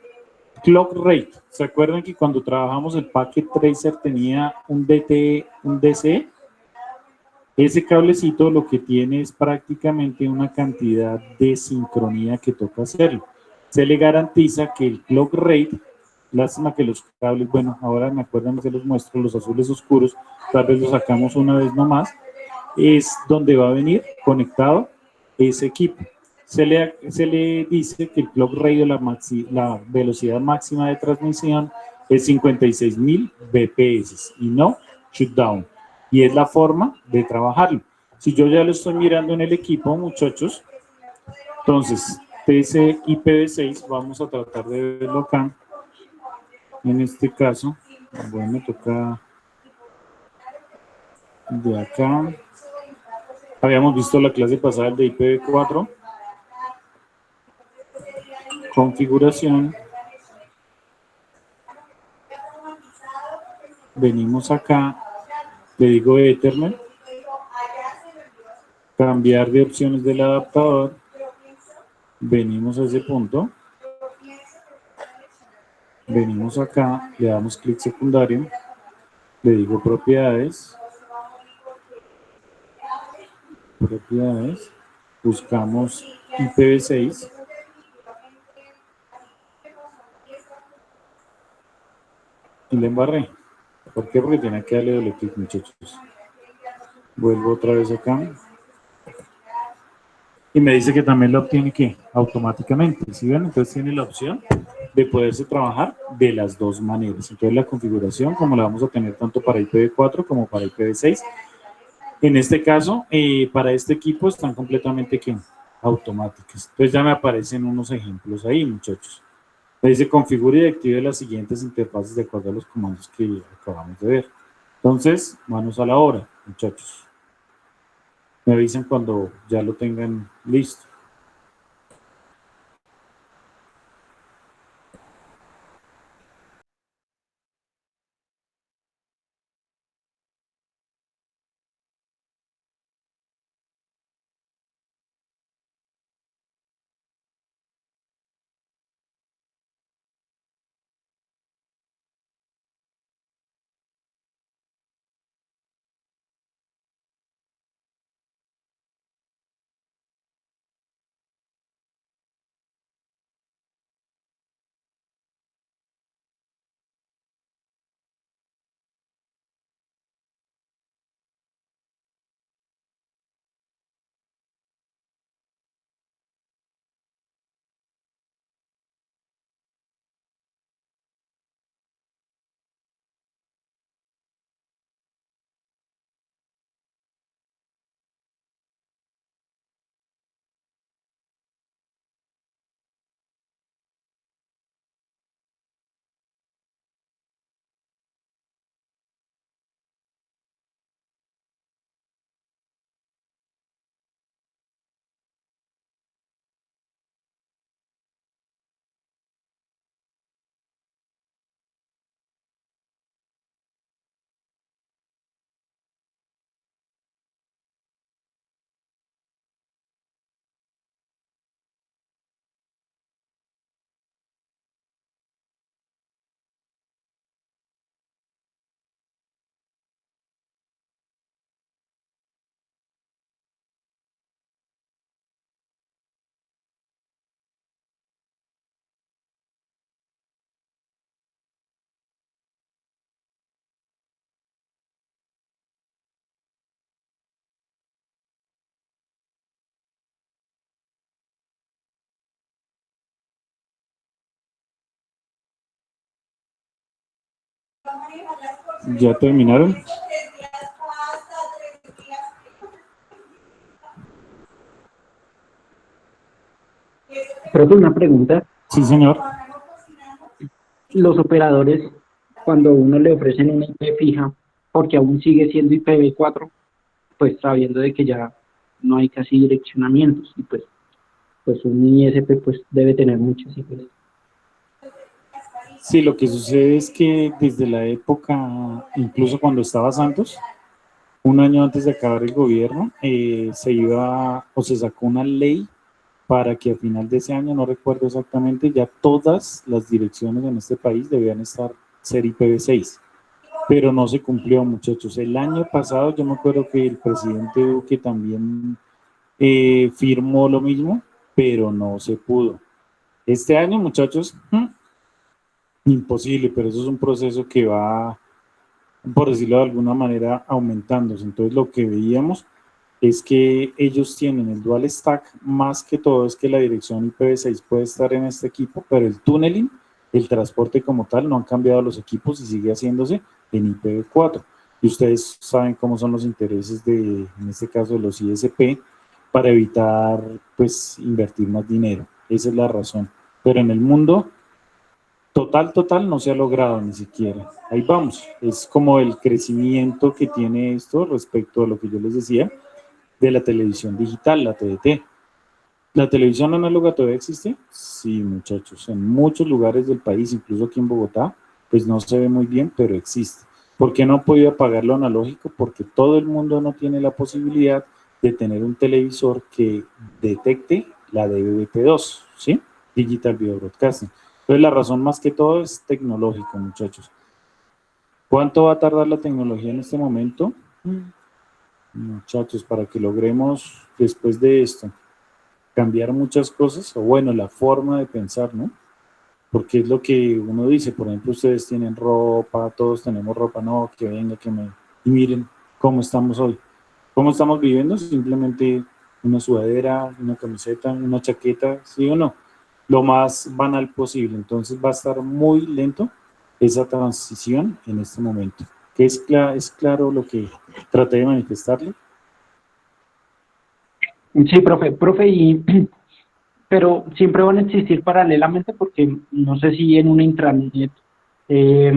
clock rate. ¿Se acuerdan que cuando trabajamos el packet tracer tenía un DT, un DC? Ese cablecito lo que tiene es prácticamente una cantidad de sincronía que toca hacerlo. Se le garantiza que el clock rate, lástima que los cables, bueno, ahora me acuerdo, se los muestro, los azules oscuros, tal vez los sacamos una vez nomás, es donde va a venir conectado ese equipo. Se le dice que el clock rate, la velocidad máxima de transmisión es 56.000 bps y no shutdown. Y es la forma de trabajarlo. Si yo ya lo estoy mirando en el equipo, muchachos, entonces TC IPv6, vamos a tratar de verlo acá. En este caso, bueno, me toca de acá. Habíamos visto la clase pasada de IPv4. Configuración. Venimos acá, le digo Ethernet. Cambiar de opciones del adaptador. Venimos a ese punto. Venimos acá, le damos clic secundario. Le digo propiedades. Propiedades. Buscamos IPv6. Y le embarré. ¿Por qué? Porque tiene que darle doble clic, muchachos. Vuelvo otra vez acá. Y me dice que también lo obtiene que automáticamente. ¿Sí ven? Entonces tiene la opción de poderse trabajar de las dos maneras. Entonces la configuración, como la vamos a tener tanto para IPv4 como para IPv6. En este caso, para este equipo están completamente ¿qué? Automáticas. Entonces ya me aparecen unos ejemplos ahí, muchachos. Me dice configure y active las siguientes interfaces de acuerdo a los comandos que acabamos de ver. Entonces, manos a la obra, muchachos. Me avisan cuando ya lo tengan listo. ¿Ya terminaron? Profe, una pregunta. Sí, señor. Los operadores, cuando a uno le ofrecen una IP fija, porque aún sigue siendo IPv4, pues sabiendo de que ya no hay casi direccionamientos, y pues un ISP pues debe tener muchas IPs. Sí, lo que sucede es que desde la época, incluso cuando estaba Santos, un año antes de acabar el gobierno, se iba o se sacó una ley para que a final de ese año, no recuerdo exactamente, ya todas las direcciones en este país debían ser IPv6, pero no se cumplió, muchachos. El año pasado yo me acuerdo que el presidente Duque también firmó lo mismo, pero no se pudo. Este año, muchachos, imposible, pero eso es un proceso que va, por decirlo de alguna manera, aumentándose. Entonces, lo que veíamos es que ellos tienen el dual stack, más que todo es que la dirección IPv6 puede estar en este equipo, pero el tunneling, el transporte como tal, no han cambiado los equipos y sigue haciéndose en IPv4. Y ustedes saben cómo son los intereses de, en este caso, de los ISP, para evitar, pues, invertir más dinero. Esa es la razón. Pero en el mundo total, no se ha logrado ni siquiera. Ahí vamos. Es como el crecimiento que tiene esto respecto a lo que yo les decía de la televisión digital, la TDT. ¿La televisión análoga todavía existe? Sí, muchachos. En muchos lugares del país, incluso aquí en Bogotá, pues no se ve muy bien, pero existe. ¿Por qué no han podido apagar lo analógico? Porque todo el mundo no tiene la posibilidad de tener un televisor que detecte la DVB-T2, ¿sí? Digital Video Broadcasting. Entonces, la razón más que todo es tecnológico, muchachos. ¿Cuánto va a tardar la tecnología en este momento? Muchachos, para que logremos, después de esto, cambiar muchas cosas, o bueno, la forma de pensar, ¿no? Porque es lo que uno dice, por ejemplo, ustedes tienen ropa, todos tenemos ropa, no, que venga, que me... Y miren cómo estamos hoy. ¿Cómo estamos viviendo? Simplemente una sudadera, una camiseta, una chaqueta, ¿sí o no? Lo más banal posible. Entonces va a estar muy lento esa transición en este momento. ¿Que es claro lo que traté de manifestarle? Sí, profe, pero siempre van a existir paralelamente porque no sé si en una intranet eh,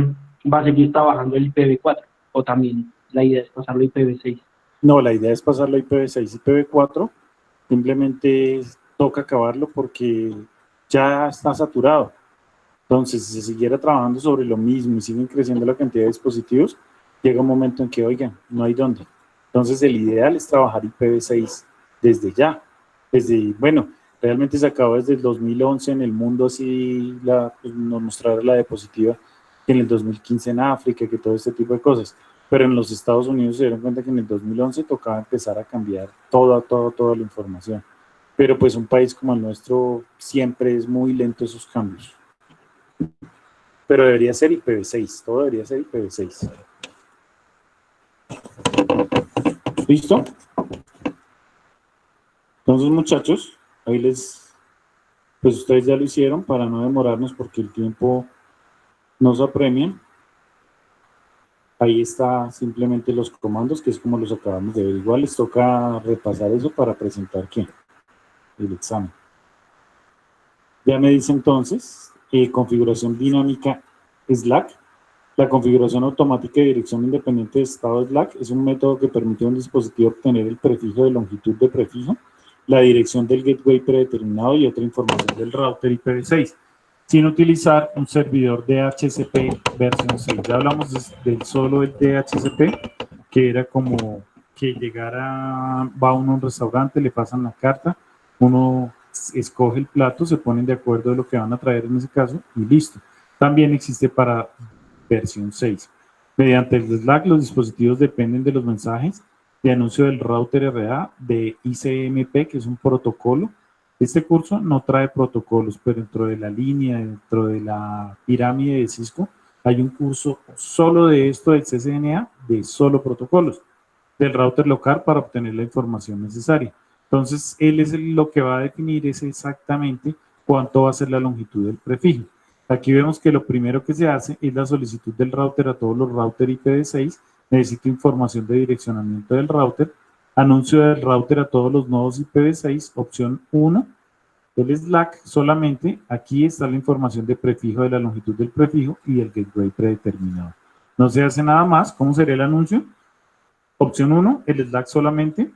va a seguir trabajando el IPv4 o también la idea es pasarlo a IPv6. No, la idea es pasarlo a IPv6 y IPv4, simplemente toca acabarlo porque ya está saturado. Entonces, si se siguiera trabajando sobre lo mismo y siguen creciendo la cantidad de dispositivos, llega un momento en que, oigan, no hay dónde. Entonces, el ideal es trabajar IPv6 desde ya. Bueno, realmente se acabó desde el 2011 en el mundo, así pues, nos mostraron la diapositiva, que en el 2015 en África, que todo este tipo de cosas. Pero en los Estados Unidos se dieron cuenta que en el 2011 tocaba empezar a cambiar toda la información. Pero pues un país como el nuestro siempre es muy lento esos cambios. Pero debería ser IPv6, todo debería ser IPv6. ¿Listo? Entonces, muchachos, ahí pues ustedes ya lo hicieron para no demorarnos porque el tiempo nos apremia. Ahí está simplemente los comandos, que es como los acabamos de ver. Igual les toca repasar eso para presentar ¿qué? El examen. Ya me dice entonces, configuración dinámica Slack. La configuración automática de dirección independiente de estado Slack es un método que permite a un dispositivo obtener el prefijo de longitud de prefijo, la dirección del gateway predeterminado y otra información del router IPv6, sin utilizar un servidor DHCP versión 6. Ya hablamos del solo el DHCP, que era como que va uno a un restaurante, le pasan la carta, uno escoge el plato, se ponen de acuerdo de lo que van a traer en ese caso y listo. También existe para versión 6. Mediante el Slack, los dispositivos dependen de los mensajes de anuncio del router RA de ICMP, que es un protocolo. Este curso no trae protocolos, pero dentro de la línea, dentro de la pirámide de Cisco, hay un curso solo de esto del CCNA, de solo protocolos, del router local para obtener la información necesaria. Entonces, él es lo que va a definir es exactamente cuánto va a ser la longitud del prefijo. Aquí vemos que lo primero que se hace es la solicitud del router a todos los routers IPv6. Necesito información de direccionamiento del router. Anuncio del router a todos los nodos IPv6, opción 1. El Slack solamente, aquí está la información de prefijo, de la longitud del prefijo y el gateway predeterminado. No se hace nada más. ¿Cómo sería el anuncio? Opción 1, el Slack solamente.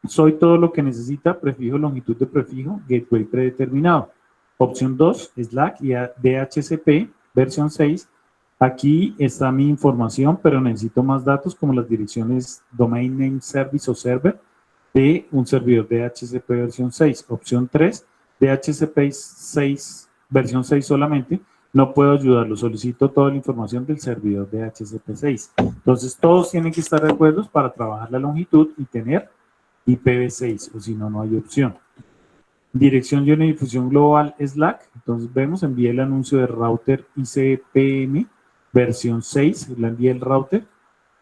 Soy todo lo que necesita, prefijo, longitud de prefijo, gateway predeterminado. Opción 2, Slack y DHCP, versión 6. Aquí está mi información, pero necesito más datos como las direcciones Domain Name Service o Server de un servidor DHCP versión 6. Opción 3, DHCP 6, versión 6 solamente. No puedo ayudarlo, solicito toda la información del servidor DHCP 6. Entonces, todos tienen que estar de acuerdo para trabajar la longitud y tener IPv6, o si no, no hay opción. Dirección y una difusión global Slack. Entonces vemos, envié el anuncio de router ICPM versión 6, la envié el router.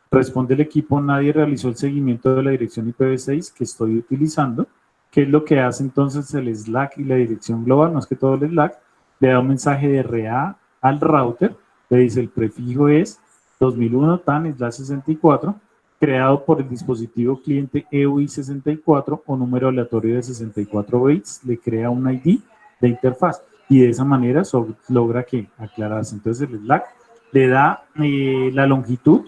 Responde el equipo, nadie realizó el seguimiento de la dirección IPv6 que estoy utilizando. ¿Qué es lo que hace entonces el Slack y la dirección global? Más que todo el Slack, le da un mensaje de RA al router, le dice el prefijo es 2001 TAN/64, creado por el dispositivo cliente EUI64 o número aleatorio de 64 bits, le crea un ID de interfaz y de esa manera logra que aclararse. Entonces el Slack le da la longitud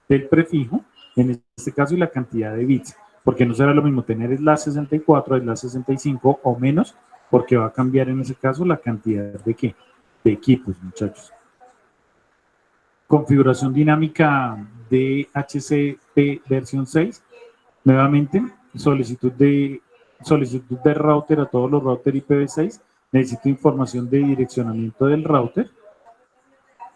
del prefijo, en este caso, y la cantidad de bits, porque no será lo mismo tener /64, /65 o menos, porque va a cambiar en ese caso la cantidad de ¿qué? De equipos, muchachos. Configuración dinámica de DHCP versión 6. Nuevamente, solicitud de router a todos los routers IPv6. Necesito información de direccionamiento del router.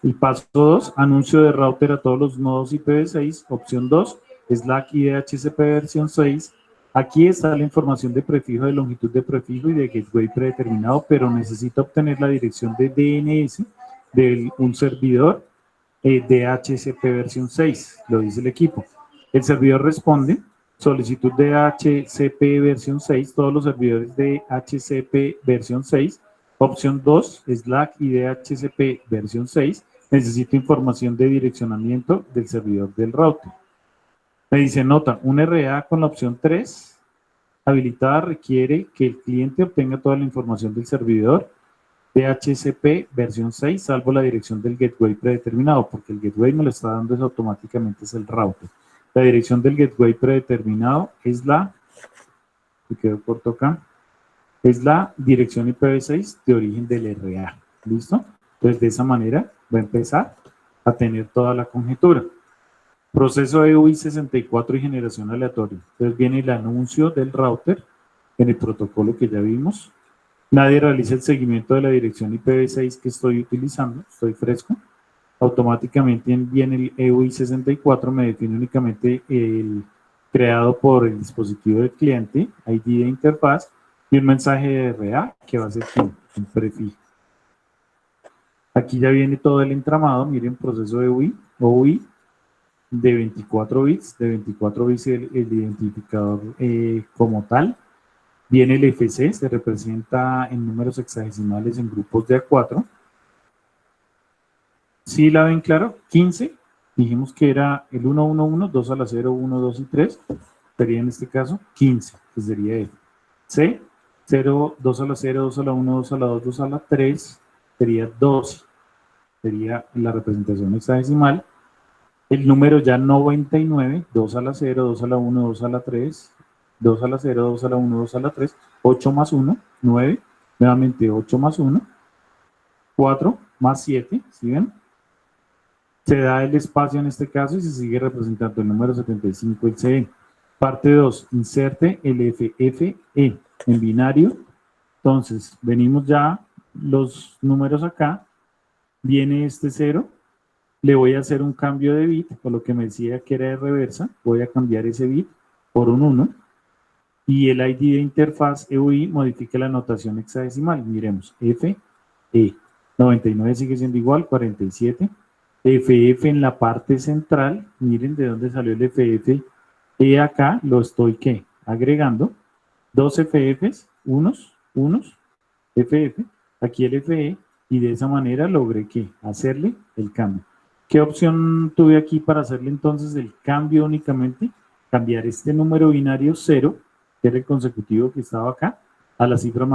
El paso 2, anuncio de router a todos los nodos IPv6. Opción 2, Slack y DHCP versión 6. Aquí está la información de prefijo, de longitud de prefijo y de gateway predeterminado, pero necesito obtener la dirección de DNS de un servidor DHCP versión 6, lo dice el equipo. El servidor responde, solicitud de DHCP versión 6, todos los servidores de DHCP versión 6. Opción 2, Slack y DHCP versión 6. Necesito información de direccionamiento del servidor del router. Me dice, nota, un RA con la opción 3 habilitada requiere que el cliente obtenga toda la información del servidor DHCP versión 6, salvo la dirección del gateway predeterminado, porque el gateway me lo está dando automáticamente, es el router. La dirección del gateway predeterminado es la, me quedo corto acá, es la dirección IPv6 de origen del RA. ¿Listo? Entonces, de esa manera va a empezar a tener toda la conjetura. Proceso EUI64 y generación aleatoria. Entonces viene el anuncio del router en el protocolo que ya vimos. Nadie realiza el seguimiento de la dirección IPv6 que estoy utilizando, estoy fresco. Automáticamente viene el EUI64, me define únicamente el creado por el dispositivo del cliente, ID de interfaz, y un mensaje de RA que va a ser un prefijo. Aquí ya viene todo el entramado, miren, proceso de OUI de 24 bits, el identificador como tal. Viene el FC, se representa en números hexadesimales en grupos de A4. ¿Sí la ven claro? 15, dijimos que era el 111, 2 a la 0, 1, 2 y 3, sería en este caso 15, que sería F. C, 0, 2 a la 0, 2 a la 1, 2 a la 2, 2 a la 3, sería 12, sería la representación hexadecimal. El número ya 99, 2 a la 0, 2 a la 1, 2 a la 3, 2 a la 0, 2 a la 1, 2 a la 3, 8 más 1, 9, nuevamente 8 más 1, 4 más 7, ¿sí ven? Se da el espacio en este caso y se sigue representando el número 75, el CE. Parte 2, inserte el FFE en binario. Entonces, venimos ya los números acá, viene este 0, le voy a hacer un cambio de bit, por lo que me decía que era de reversa, voy a cambiar ese bit por un 1, y el ID de interfaz EUI modifica la notación hexadecimal. Miremos, FE, 99 sigue siendo igual, 47, FF en la parte central, miren de dónde salió el FF, acá lo estoy, ¿qué? Agregando, 2 FFs, unos, FF, aquí el FE, y de esa manera logré que hacerle el cambio. ¿Qué opción tuve aquí para hacerle entonces el cambio únicamente? Cambiar este número binario 0, que era el consecutivo que estaba acá, a la cifra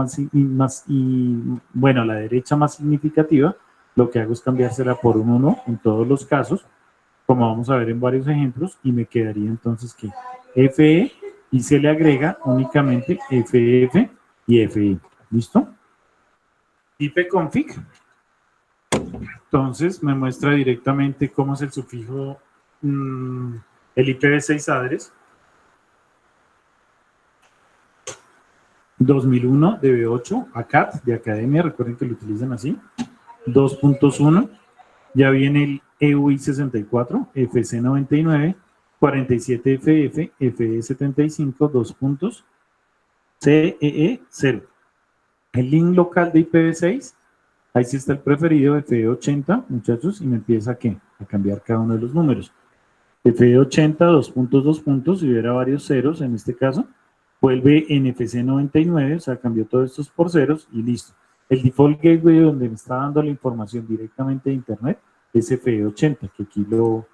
bueno, a la derecha más significativa. Lo que hago es cambiársela por un 1 en todos los casos, como vamos a ver en varios ejemplos, y me quedaría entonces que FE, y se le agrega únicamente FF y FE. ¿Listo? ipconfig. Entonces me muestra directamente cómo es el sufijo, el IPv6 address. 2001 DB8 ACAT de academia, recuerden que lo utilizan así. 2.1, ya viene el EUI64, FC99, 47FF, FE75, 2 puntos, CEE0. El link local de IPv6, ahí sí está el preferido, FE80, muchachos, y me empieza a cambiar cada uno de los números. FE80, 2 puntos, 2 puntos, si hubiera varios ceros en este caso, vuelve NFC99, o sea, cambió todos estos por ceros y listo. El default gateway donde me está dando la información directamente de internet es FE80, que aquí lo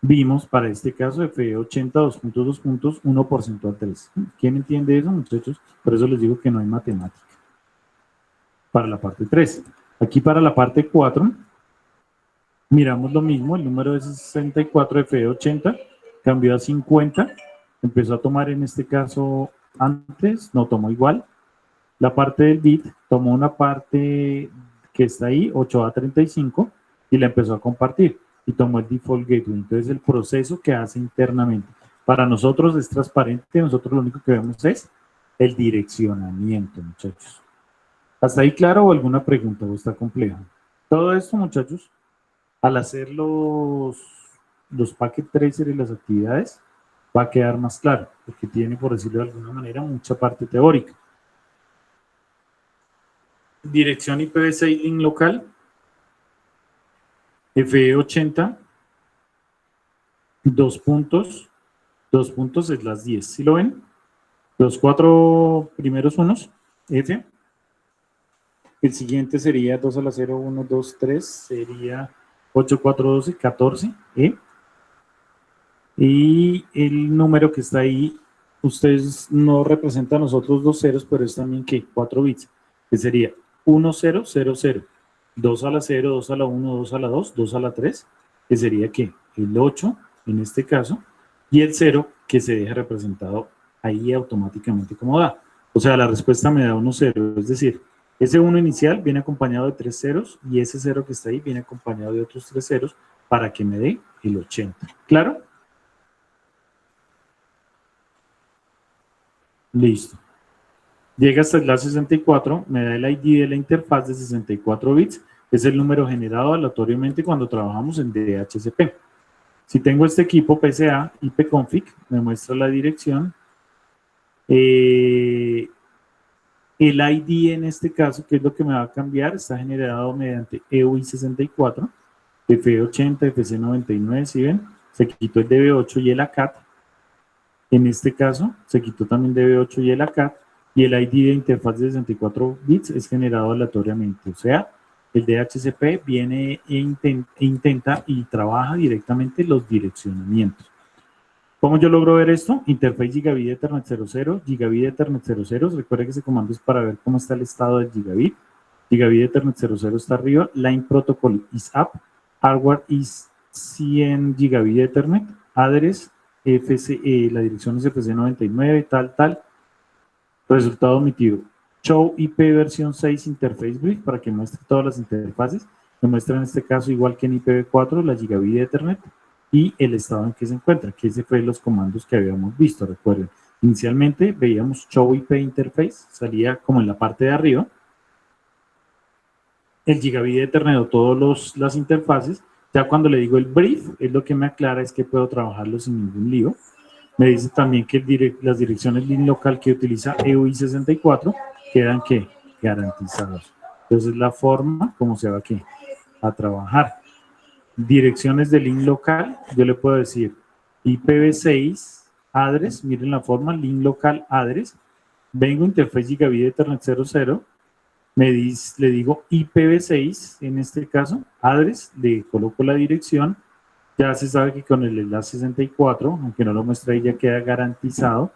vimos para este caso, FE80, 2 puntos, 2 puntos, 1% al 3. ¿Quién entiende eso, muchachos? Por eso les digo que no hay matemática. Para la parte 3. Aquí para la parte 4, miramos lo mismo, el número es 64 FE80, cambió a 50, empezó a tomar en este caso antes, no tomó igual. La parte del bit tomó una parte que está ahí, 8A35, y la empezó a compartir y tomó el default gateway. Entonces el proceso que hace internamente. Para nosotros es transparente, nosotros lo único que vemos es el direccionamiento, muchachos. ¿Hasta ahí claro o alguna pregunta o está complejo? Todo esto, muchachos, al hacer los packet tracer y las actividades, va a quedar más claro, porque tiene, por decirlo de alguna manera, mucha parte teórica. Dirección IPv6 link local, FE80, 2 puntos es las 10, ¿sí lo ven? Los 4 primeros unos, F. El siguiente sería 2 a la 0, 1, 2, 3, sería 8, 4, 12, 14, E. Y el número que está ahí, ustedes no representan los otros dos ceros, pero es también que 4 bits, que sería 1, 0, 0, 0, 2 a la 0, 2 a la 1, 2 a la 2, 2 a la 3, que sería que el 8 en este caso, y el 0 que se deja representado ahí automáticamente como da. O sea, la respuesta me da 1, 0, es decir, ese 1 inicial viene acompañado de 3 ceros y ese 0 que está ahí viene acompañado de otros 3 ceros para que me dé el 80. ¿Claro? Listo. Llega hasta el la 64, me da el ID de la interfaz de 64 bits, es el número generado aleatoriamente cuando trabajamos en DHCP. Si tengo este equipo PCA, ipconfig, me muestra la dirección. El ID en este caso, que es lo que me va a cambiar, está generado mediante EUI64, FE80, FC99, ¿sí ven? Se quitó el DB8 y el ACAT. En este caso, se quitó también DB8 y el ACAT, y el ID de interfaz de 64 bits es generado aleatoriamente. O sea, el DHCP viene e intenta y trabaja directamente los direccionamientos. ¿Cómo yo logro ver esto? Interface Gigabit Ethernet 00, Gigabit Ethernet 00. Recuerden que ese comando es para ver cómo está el estado del Gigabit. Gigabit Ethernet 00 está arriba. Line Protocol is up. Hardware is 100 Gigabit Ethernet. Address, la dirección es FC99, tal. Resultado omitido. Show IP versión 6 Interface Brief para que muestre todas las interfaces. Me muestra en este caso, igual que en IPv4, la Gigabit Ethernet y el estado en que se encuentra, que ese fue los comandos que habíamos visto, recuerden. Inicialmente veíamos Show IP Interface, salía como en la parte de arriba. El Gigabit Ethernet o todas las interfaces. Ya cuando le digo el brief, es lo que me aclara es que puedo trabajarlo sin ningún lío. Me dice también que las direcciones link local que utiliza EUI64 quedan garantizadas. Entonces la forma como se va a trabajar. Direcciones de link local, yo le puedo decir IPv6 address, miren la forma, link local address, vengo interface Gigabit Ethernet 00, le digo IPv6, en este caso, address, le coloco la dirección. Ya se sabe que con el enlace 64, aunque no lo muestra ahí, ya queda garantizado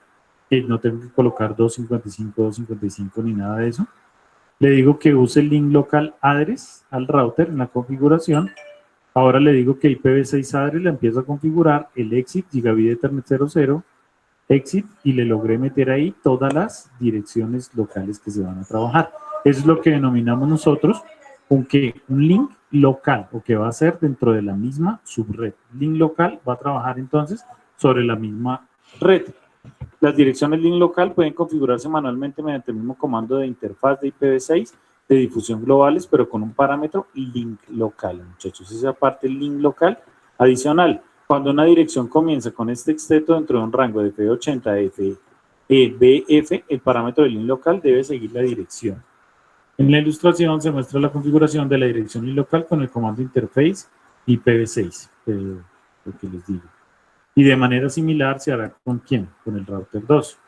que no tengo que colocar 255 ni nada de eso. Le digo que use el link local address al router en la configuración. Ahora le digo que IPv6 address le empiezo a configurar el exit Gigabit Ethernet 00, exit, y le logré meter ahí todas las direcciones locales que se van a trabajar. Eso es lo que denominamos nosotros un link local, o que va a ser dentro de la misma subred. Link local va a trabajar entonces sobre la misma red. Las direcciones link local pueden configurarse manualmente mediante el mismo comando de interfaz de IPv6 de difusión globales, pero con un parámetro link local, muchachos. Esa parte link local adicional. Cuando una dirección comienza con este exteto dentro de un rango de F80 BF, el parámetro del link local debe seguir la dirección. En la ilustración se muestra la configuración de la dirección link local con el comando interface IPv6, lo que les digo. Y de manera similar se hará con ¿quién? Con el router 2.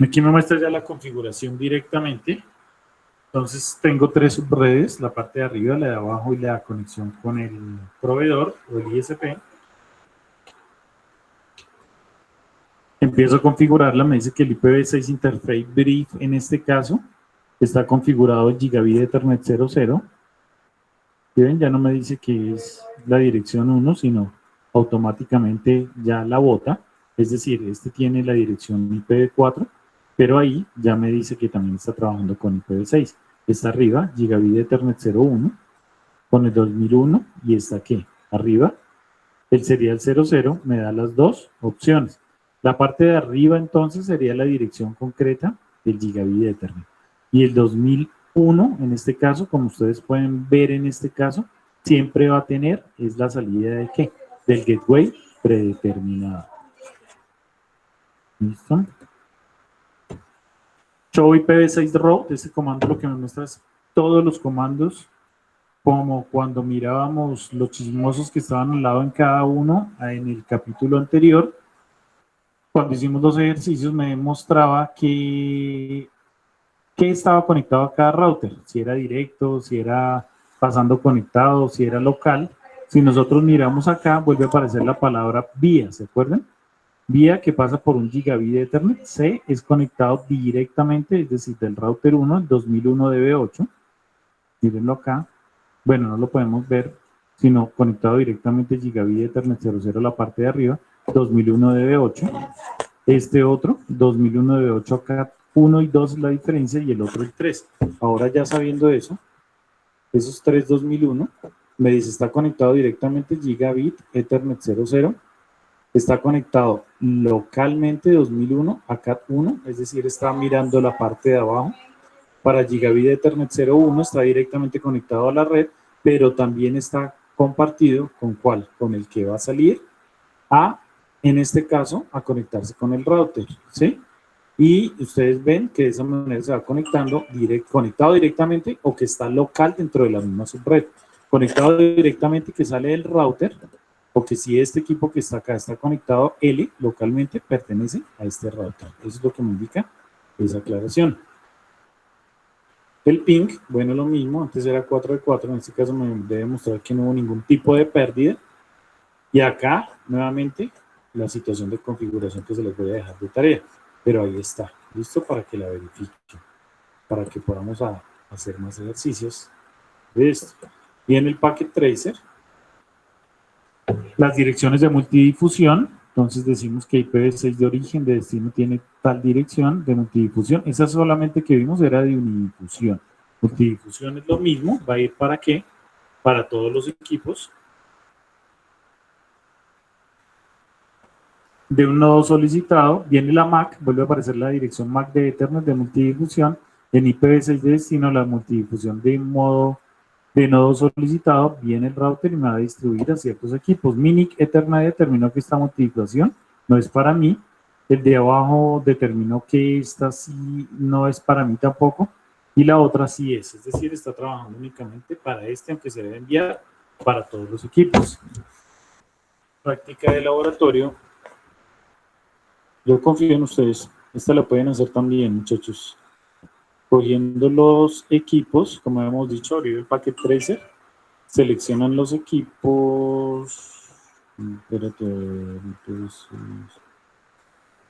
Aquí me muestra ya la configuración directamente. Entonces tengo 3 subredes, la parte de arriba, la de abajo y la conexión con el proveedor o el ISP. Empiezo a configurarla, me dice que el IPv6 Interface Brief en este caso está configurado en Gigabit Ethernet 00. ¿Ven? Ya no me dice que es la dirección 1, sino automáticamente ya la bota. Es decir, este tiene la dirección IPv4, pero ahí ya me dice que también está trabajando con IPv6. Está arriba, Gigabit Ethernet 01, con el 2001, y está aquí, arriba. El serial 00 me da las dos opciones. La parte de arriba, entonces, sería la dirección concreta del Gigabit Ethernet. Y el 2001, en este caso, como ustedes pueden ver en este caso, siempre va a tener, es la salida de ¿qué? Del gateway predeterminado. ¿Listo? Show IPv6 route, este comando lo que me muestra es todos los comandos, como cuando mirábamos los chismosos que estaban al lado en cada uno en el capítulo anterior. Cuando hicimos los ejercicios me mostraba que estaba conectado a cada router, si era directo, si era pasando conectado, si era local. Si nosotros miramos acá, vuelve a aparecer la palabra vía, ¿se acuerdan? Vía que pasa por un Gigabit Ethernet, C es conectado directamente, es decir, del router 1, el 2001 DB8, mírenlo acá, bueno, no lo podemos ver, sino conectado directamente Gigabit Ethernet 00, la parte de arriba, 2001 DB8, este otro, 2001 DB8 acá, 1 y 2 es la diferencia y el otro el 3. Ahora ya sabiendo eso, esos 3 2001, me dice está conectado directamente Gigabit Ethernet 00, está conectado localmente 2001 a CAT1, es decir, está mirando la parte de abajo. Para Gigabit Ethernet 01 está directamente conectado a la red, pero también está compartido con ¿cuál? Con el que va a salir en este caso, a conectarse con el router, ¿sí? Y ustedes ven que de esa manera se va conectado directamente o que está local dentro de la misma subred. Conectado directamente que sale del router, o que si este equipo que está acá está conectado L localmente, pertenece a este router. Eso es lo que me indica esa aclaración. El ping, bueno, lo mismo, antes era 4 de 4, en este caso me debe mostrar que no hubo ningún tipo de pérdida. Y acá, nuevamente, la situación de configuración que se les voy a dejar de tarea. Pero ahí está, listo para que la verifiquen, para que podamos hacer más ejercicios de esto. Y en el Packet Tracer, las direcciones de multidifusión, entonces decimos que IPv6 de origen de destino tiene tal dirección de multidifusión. Esa solamente que vimos era de unidifusión. Multidifusión es lo mismo, va a ir ¿para qué? Para todos los equipos de un nodo solicitado, viene la MAC, vuelve a aparecer la dirección MAC de Ethernet de multidifusión, en IPv6 de destino la multidifusión de modo de nodo solicitado, viene el router y me va a distribuir a ciertos equipos. Minic Ethernet determinó que esta multidifusión no es para mí, el de abajo determinó que esta sí no es para mí tampoco, y la otra sí es decir, está trabajando únicamente para este, aunque se debe enviar para todos los equipos. Práctica de laboratorio. Yo confío en ustedes. Esta la pueden hacer también, muchachos. cogiendo los equipos, como hemos dicho, abrir el paquete tracer, seleccionan los equipos, espérate, entonces,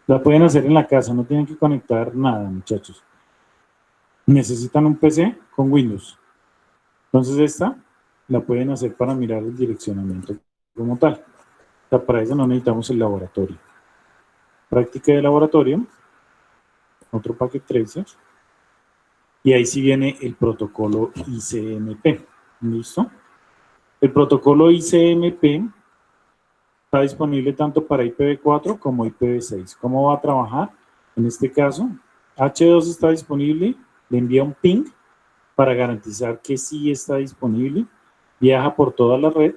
la pueden hacer en la casa, no tienen que conectar nada, muchachos. Necesitan un PC con Windows. Entonces esta la pueden hacer para mirar el direccionamiento como tal. O sea, para eso no necesitamos el laboratorio. Práctica de laboratorio, otro paquete tracer. Y ahí sí viene el protocolo ICMP. ¿Listo? El protocolo ICMP está disponible tanto para IPv4 como IPv6. ¿Cómo va a trabajar? En este caso, H2 está disponible, le envía un ping para garantizar que sí está disponible, viaja por toda la red,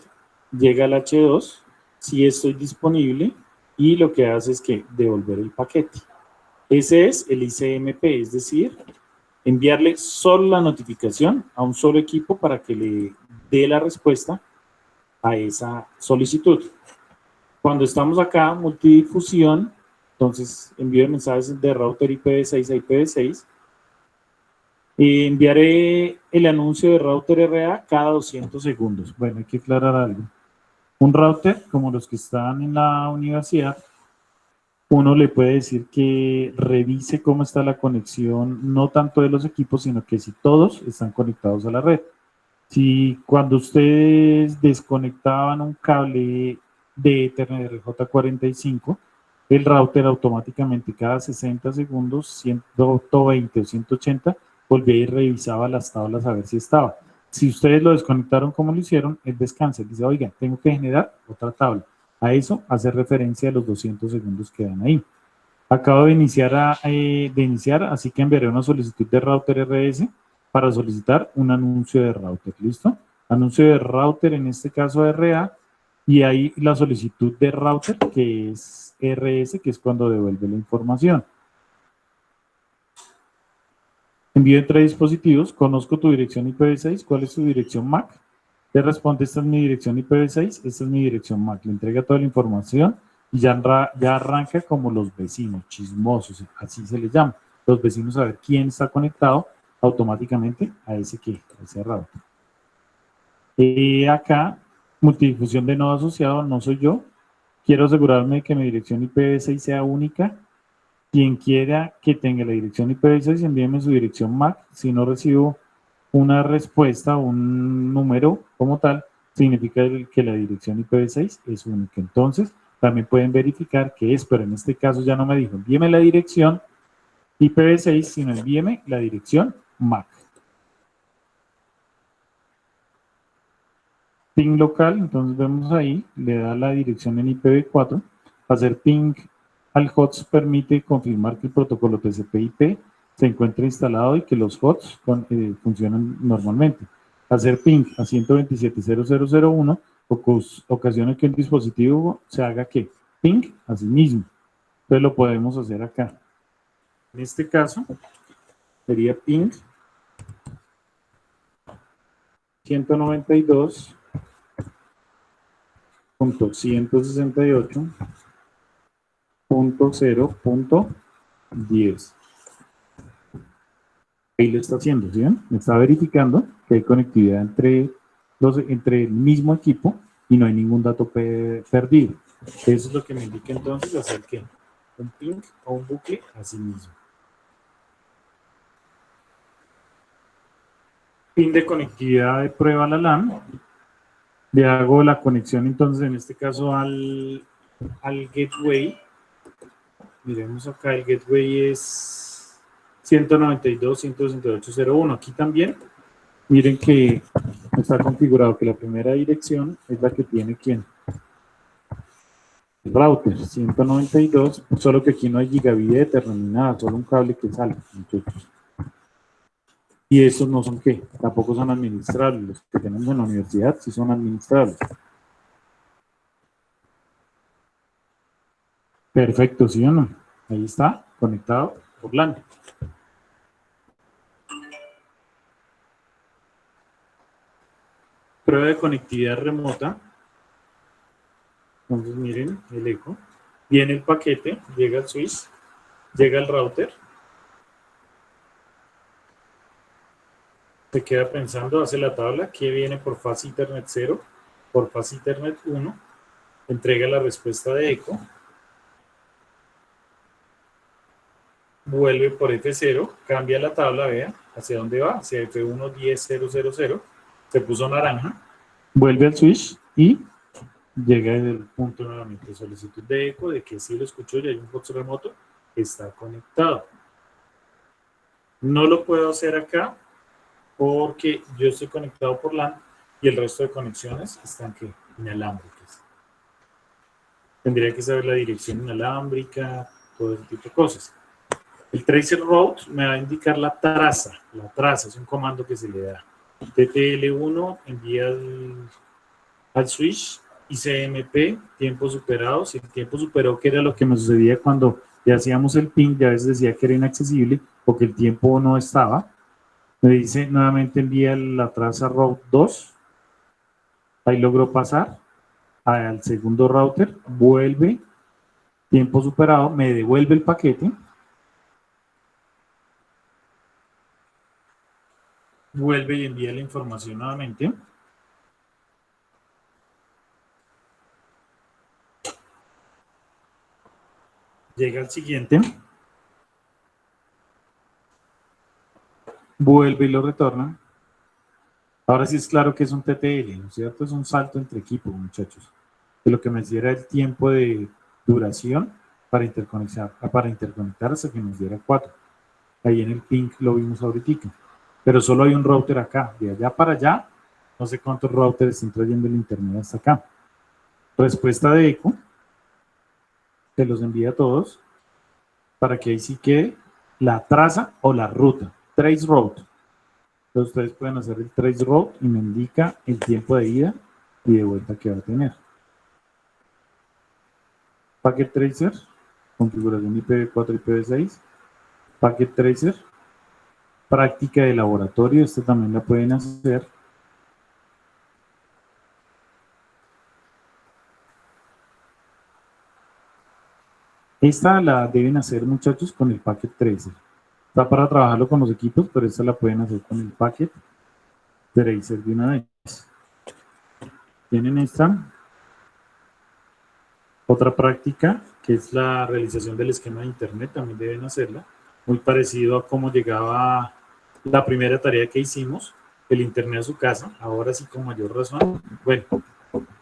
llega al H2, sí estoy disponible, y lo que hace es que devolver el paquete. Ese es el ICMP, es decir, enviarle solo la notificación a un solo equipo para que le dé la respuesta a esa solicitud. Cuando estamos acá, multidifusión, entonces envío de mensajes de router IPv6 a IPv6. Enviaré el anuncio de router RA cada 200 segundos. Bueno, hay que aclarar algo. Un router, como los que están en la universidad, uno le puede decir que revise cómo está la conexión, no tanto de los equipos, sino que si todos están conectados a la red. Si cuando ustedes desconectaban un cable de Ethernet RJ45, el router automáticamente cada 60 segundos, 120 o 180, volvía y revisaba las tablas a ver si estaba. Si ustedes lo desconectaron como lo hicieron, él descansa, dice, oiga, tengo que generar otra tabla. A eso hace referencia a los 200 segundos que dan ahí. Acabo de iniciar, así que enviaré una solicitud de router RS para solicitar un anuncio de router, ¿listo? Anuncio de router, en este caso RA, y ahí la solicitud de router, que es RS, que es cuando devuelve la información. Envío entre dispositivos, conozco tu dirección IPv6, ¿cuál es tu dirección MAC? Te responde, esta es mi dirección IPv6, esta es mi dirección MAC. Le entrega toda la información y ya arranca como los vecinos, chismosos, así se les llama. Los vecinos a ver quién está conectado automáticamente a ese router. Acá, multidifusión de nodo asociado, no soy yo. Quiero asegurarme de que mi dirección IPv6 sea única. Quien quiera que tenga la dirección IPv6, envíeme su dirección MAC. Si no recibo una respuesta, un número como tal, significa que la dirección IPv6 es única. Entonces, también pueden verificar que es, pero en este caso ya no me dijo, envíeme la dirección IPv6, sino envíeme la dirección MAC. Ping local, entonces vemos ahí, le da la dirección en IPv4. Hacer ping al host permite confirmar que el protocolo TCP/IP se encuentra instalado y que los hosts funcionan normalmente. Hacer ping a 127.0.0.0.1 ocasiona que el dispositivo se haga ¿qué? Ping a sí mismo. Entonces lo podemos hacer acá. En este caso sería ping 192.168.0.10. Ahí lo está haciendo, ¿sí ven? Me está verificando que hay conectividad entre el mismo equipo y no hay ningún dato perdido. Eso es lo que me indica entonces hacer ¿qué? Un ping o un bucle a sí mismo. Pin de conectividad de prueba a la LAN. Le hago la conexión entonces en este caso al gateway. Miremos acá, el gateway es 192.168.0.1. Aquí también, miren que está configurado que la primera dirección es la que tiene ¿quién? El router, 192, solo que aquí no hay gigabit determinada, solo un cable que sale, muchachos. Y esos no son ¿qué? Tampoco son administrables. Los que tenemos en la universidad sí son administrables. Perfecto, ¿sí o no? Ahí está, conectado por LAN. Prueba de conectividad remota. Entonces miren el eco. Viene el paquete, llega al switch, llega al router. se queda pensando, hace la tabla, que viene por fase Internet 0, por fase Internet 1, entrega la respuesta de eco, vuelve por F0, cambia la tabla, vea, hacia dónde va, hacia F1 10.000, se puso naranja, vuelve al switch y llega desde el punto nuevamente, solicitud de eco, de que sí lo escuchó y hay un host remoto, está conectado. No lo puedo hacer acá porque yo estoy conectado por LAN y el resto de conexiones están ¿qué? Inalámbricas. Tendría que saber la dirección inalámbrica, todo ese tipo de cosas. El tracer route me va a indicar la traza. La traza es un comando que se le da. TTL1 envía al switch, ICMP, tiempo superado. Si el tiempo superó, que era lo que nos sucedía cuando ya hacíamos el ping, ya a veces decía que era inaccesible o que el tiempo no estaba. Me dice nuevamente envía la traza route 2. Ahí logró pasar al segundo router, vuelve, tiempo superado, me devuelve el paquete. Vuelve y envía la información nuevamente. Llega al siguiente. Vuelve y lo retorna. Ahora sí es claro que es un TTL, ¿no es cierto? Es un salto entre equipos, muchachos. De lo que me decía era el tiempo de duración para interconectar hasta que nos diera 4. Ahí en el ping lo vimos ahorita. Pero solo hay un router acá. De allá para allá, no sé cuántos routers están trayendo el internet hasta acá. Respuesta de eco. Se los envía a todos para que ahí sí quede la traza o la ruta. Trace route. Entonces ustedes pueden hacer el trace route y me indica el tiempo de ida y de vuelta que va a tener. Packet tracer, configuración IPv4 IPv6. Packet tracer, práctica de laboratorio, esta también la pueden hacer. Esta la deben hacer, muchachos, con el Packet Tracer. Está para trabajarlo con los equipos, pero esta la pueden hacer con el Packet Tracer de una vez. Tienen esta. Otra práctica, que es la realización del esquema de Internet, también deben hacerla. Muy parecido a cómo llegaba la primera tarea que hicimos, el Internet a su casa. Ahora sí, con mayor razón. Bueno,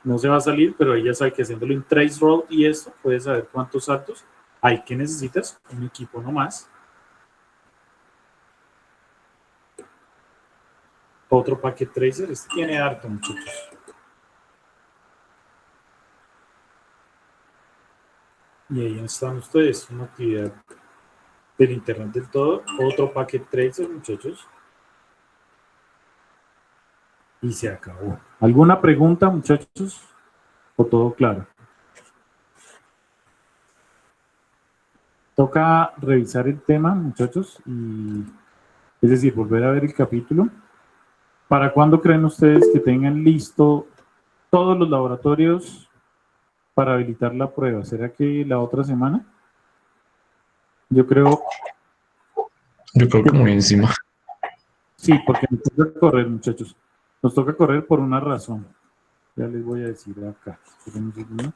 no se va a salir, pero ella sabe que haciéndolo en trace route y esto, puede saber cuántos saltos hay que necesitas. Un equipo nomás. Otro packet tracer. Este tiene harto, muchachos. Y ahí están ustedes. Una actividad del Internet del todo. Otro packet tracer, muchachos. Y se acabó. ¿Alguna pregunta, muchachos? ¿O todo claro? Toca revisar el tema, muchachos, y es decir, volver a ver el capítulo. ¿Para cuándo creen ustedes que tengan listo todos los laboratorios para habilitar la prueba? ¿Será que la otra semana? Yo creo que muy encima. Sí, porque nos toca correr, muchachos. Nos toca correr por una razón. Ya les voy a decir acá. Esperen un segundo.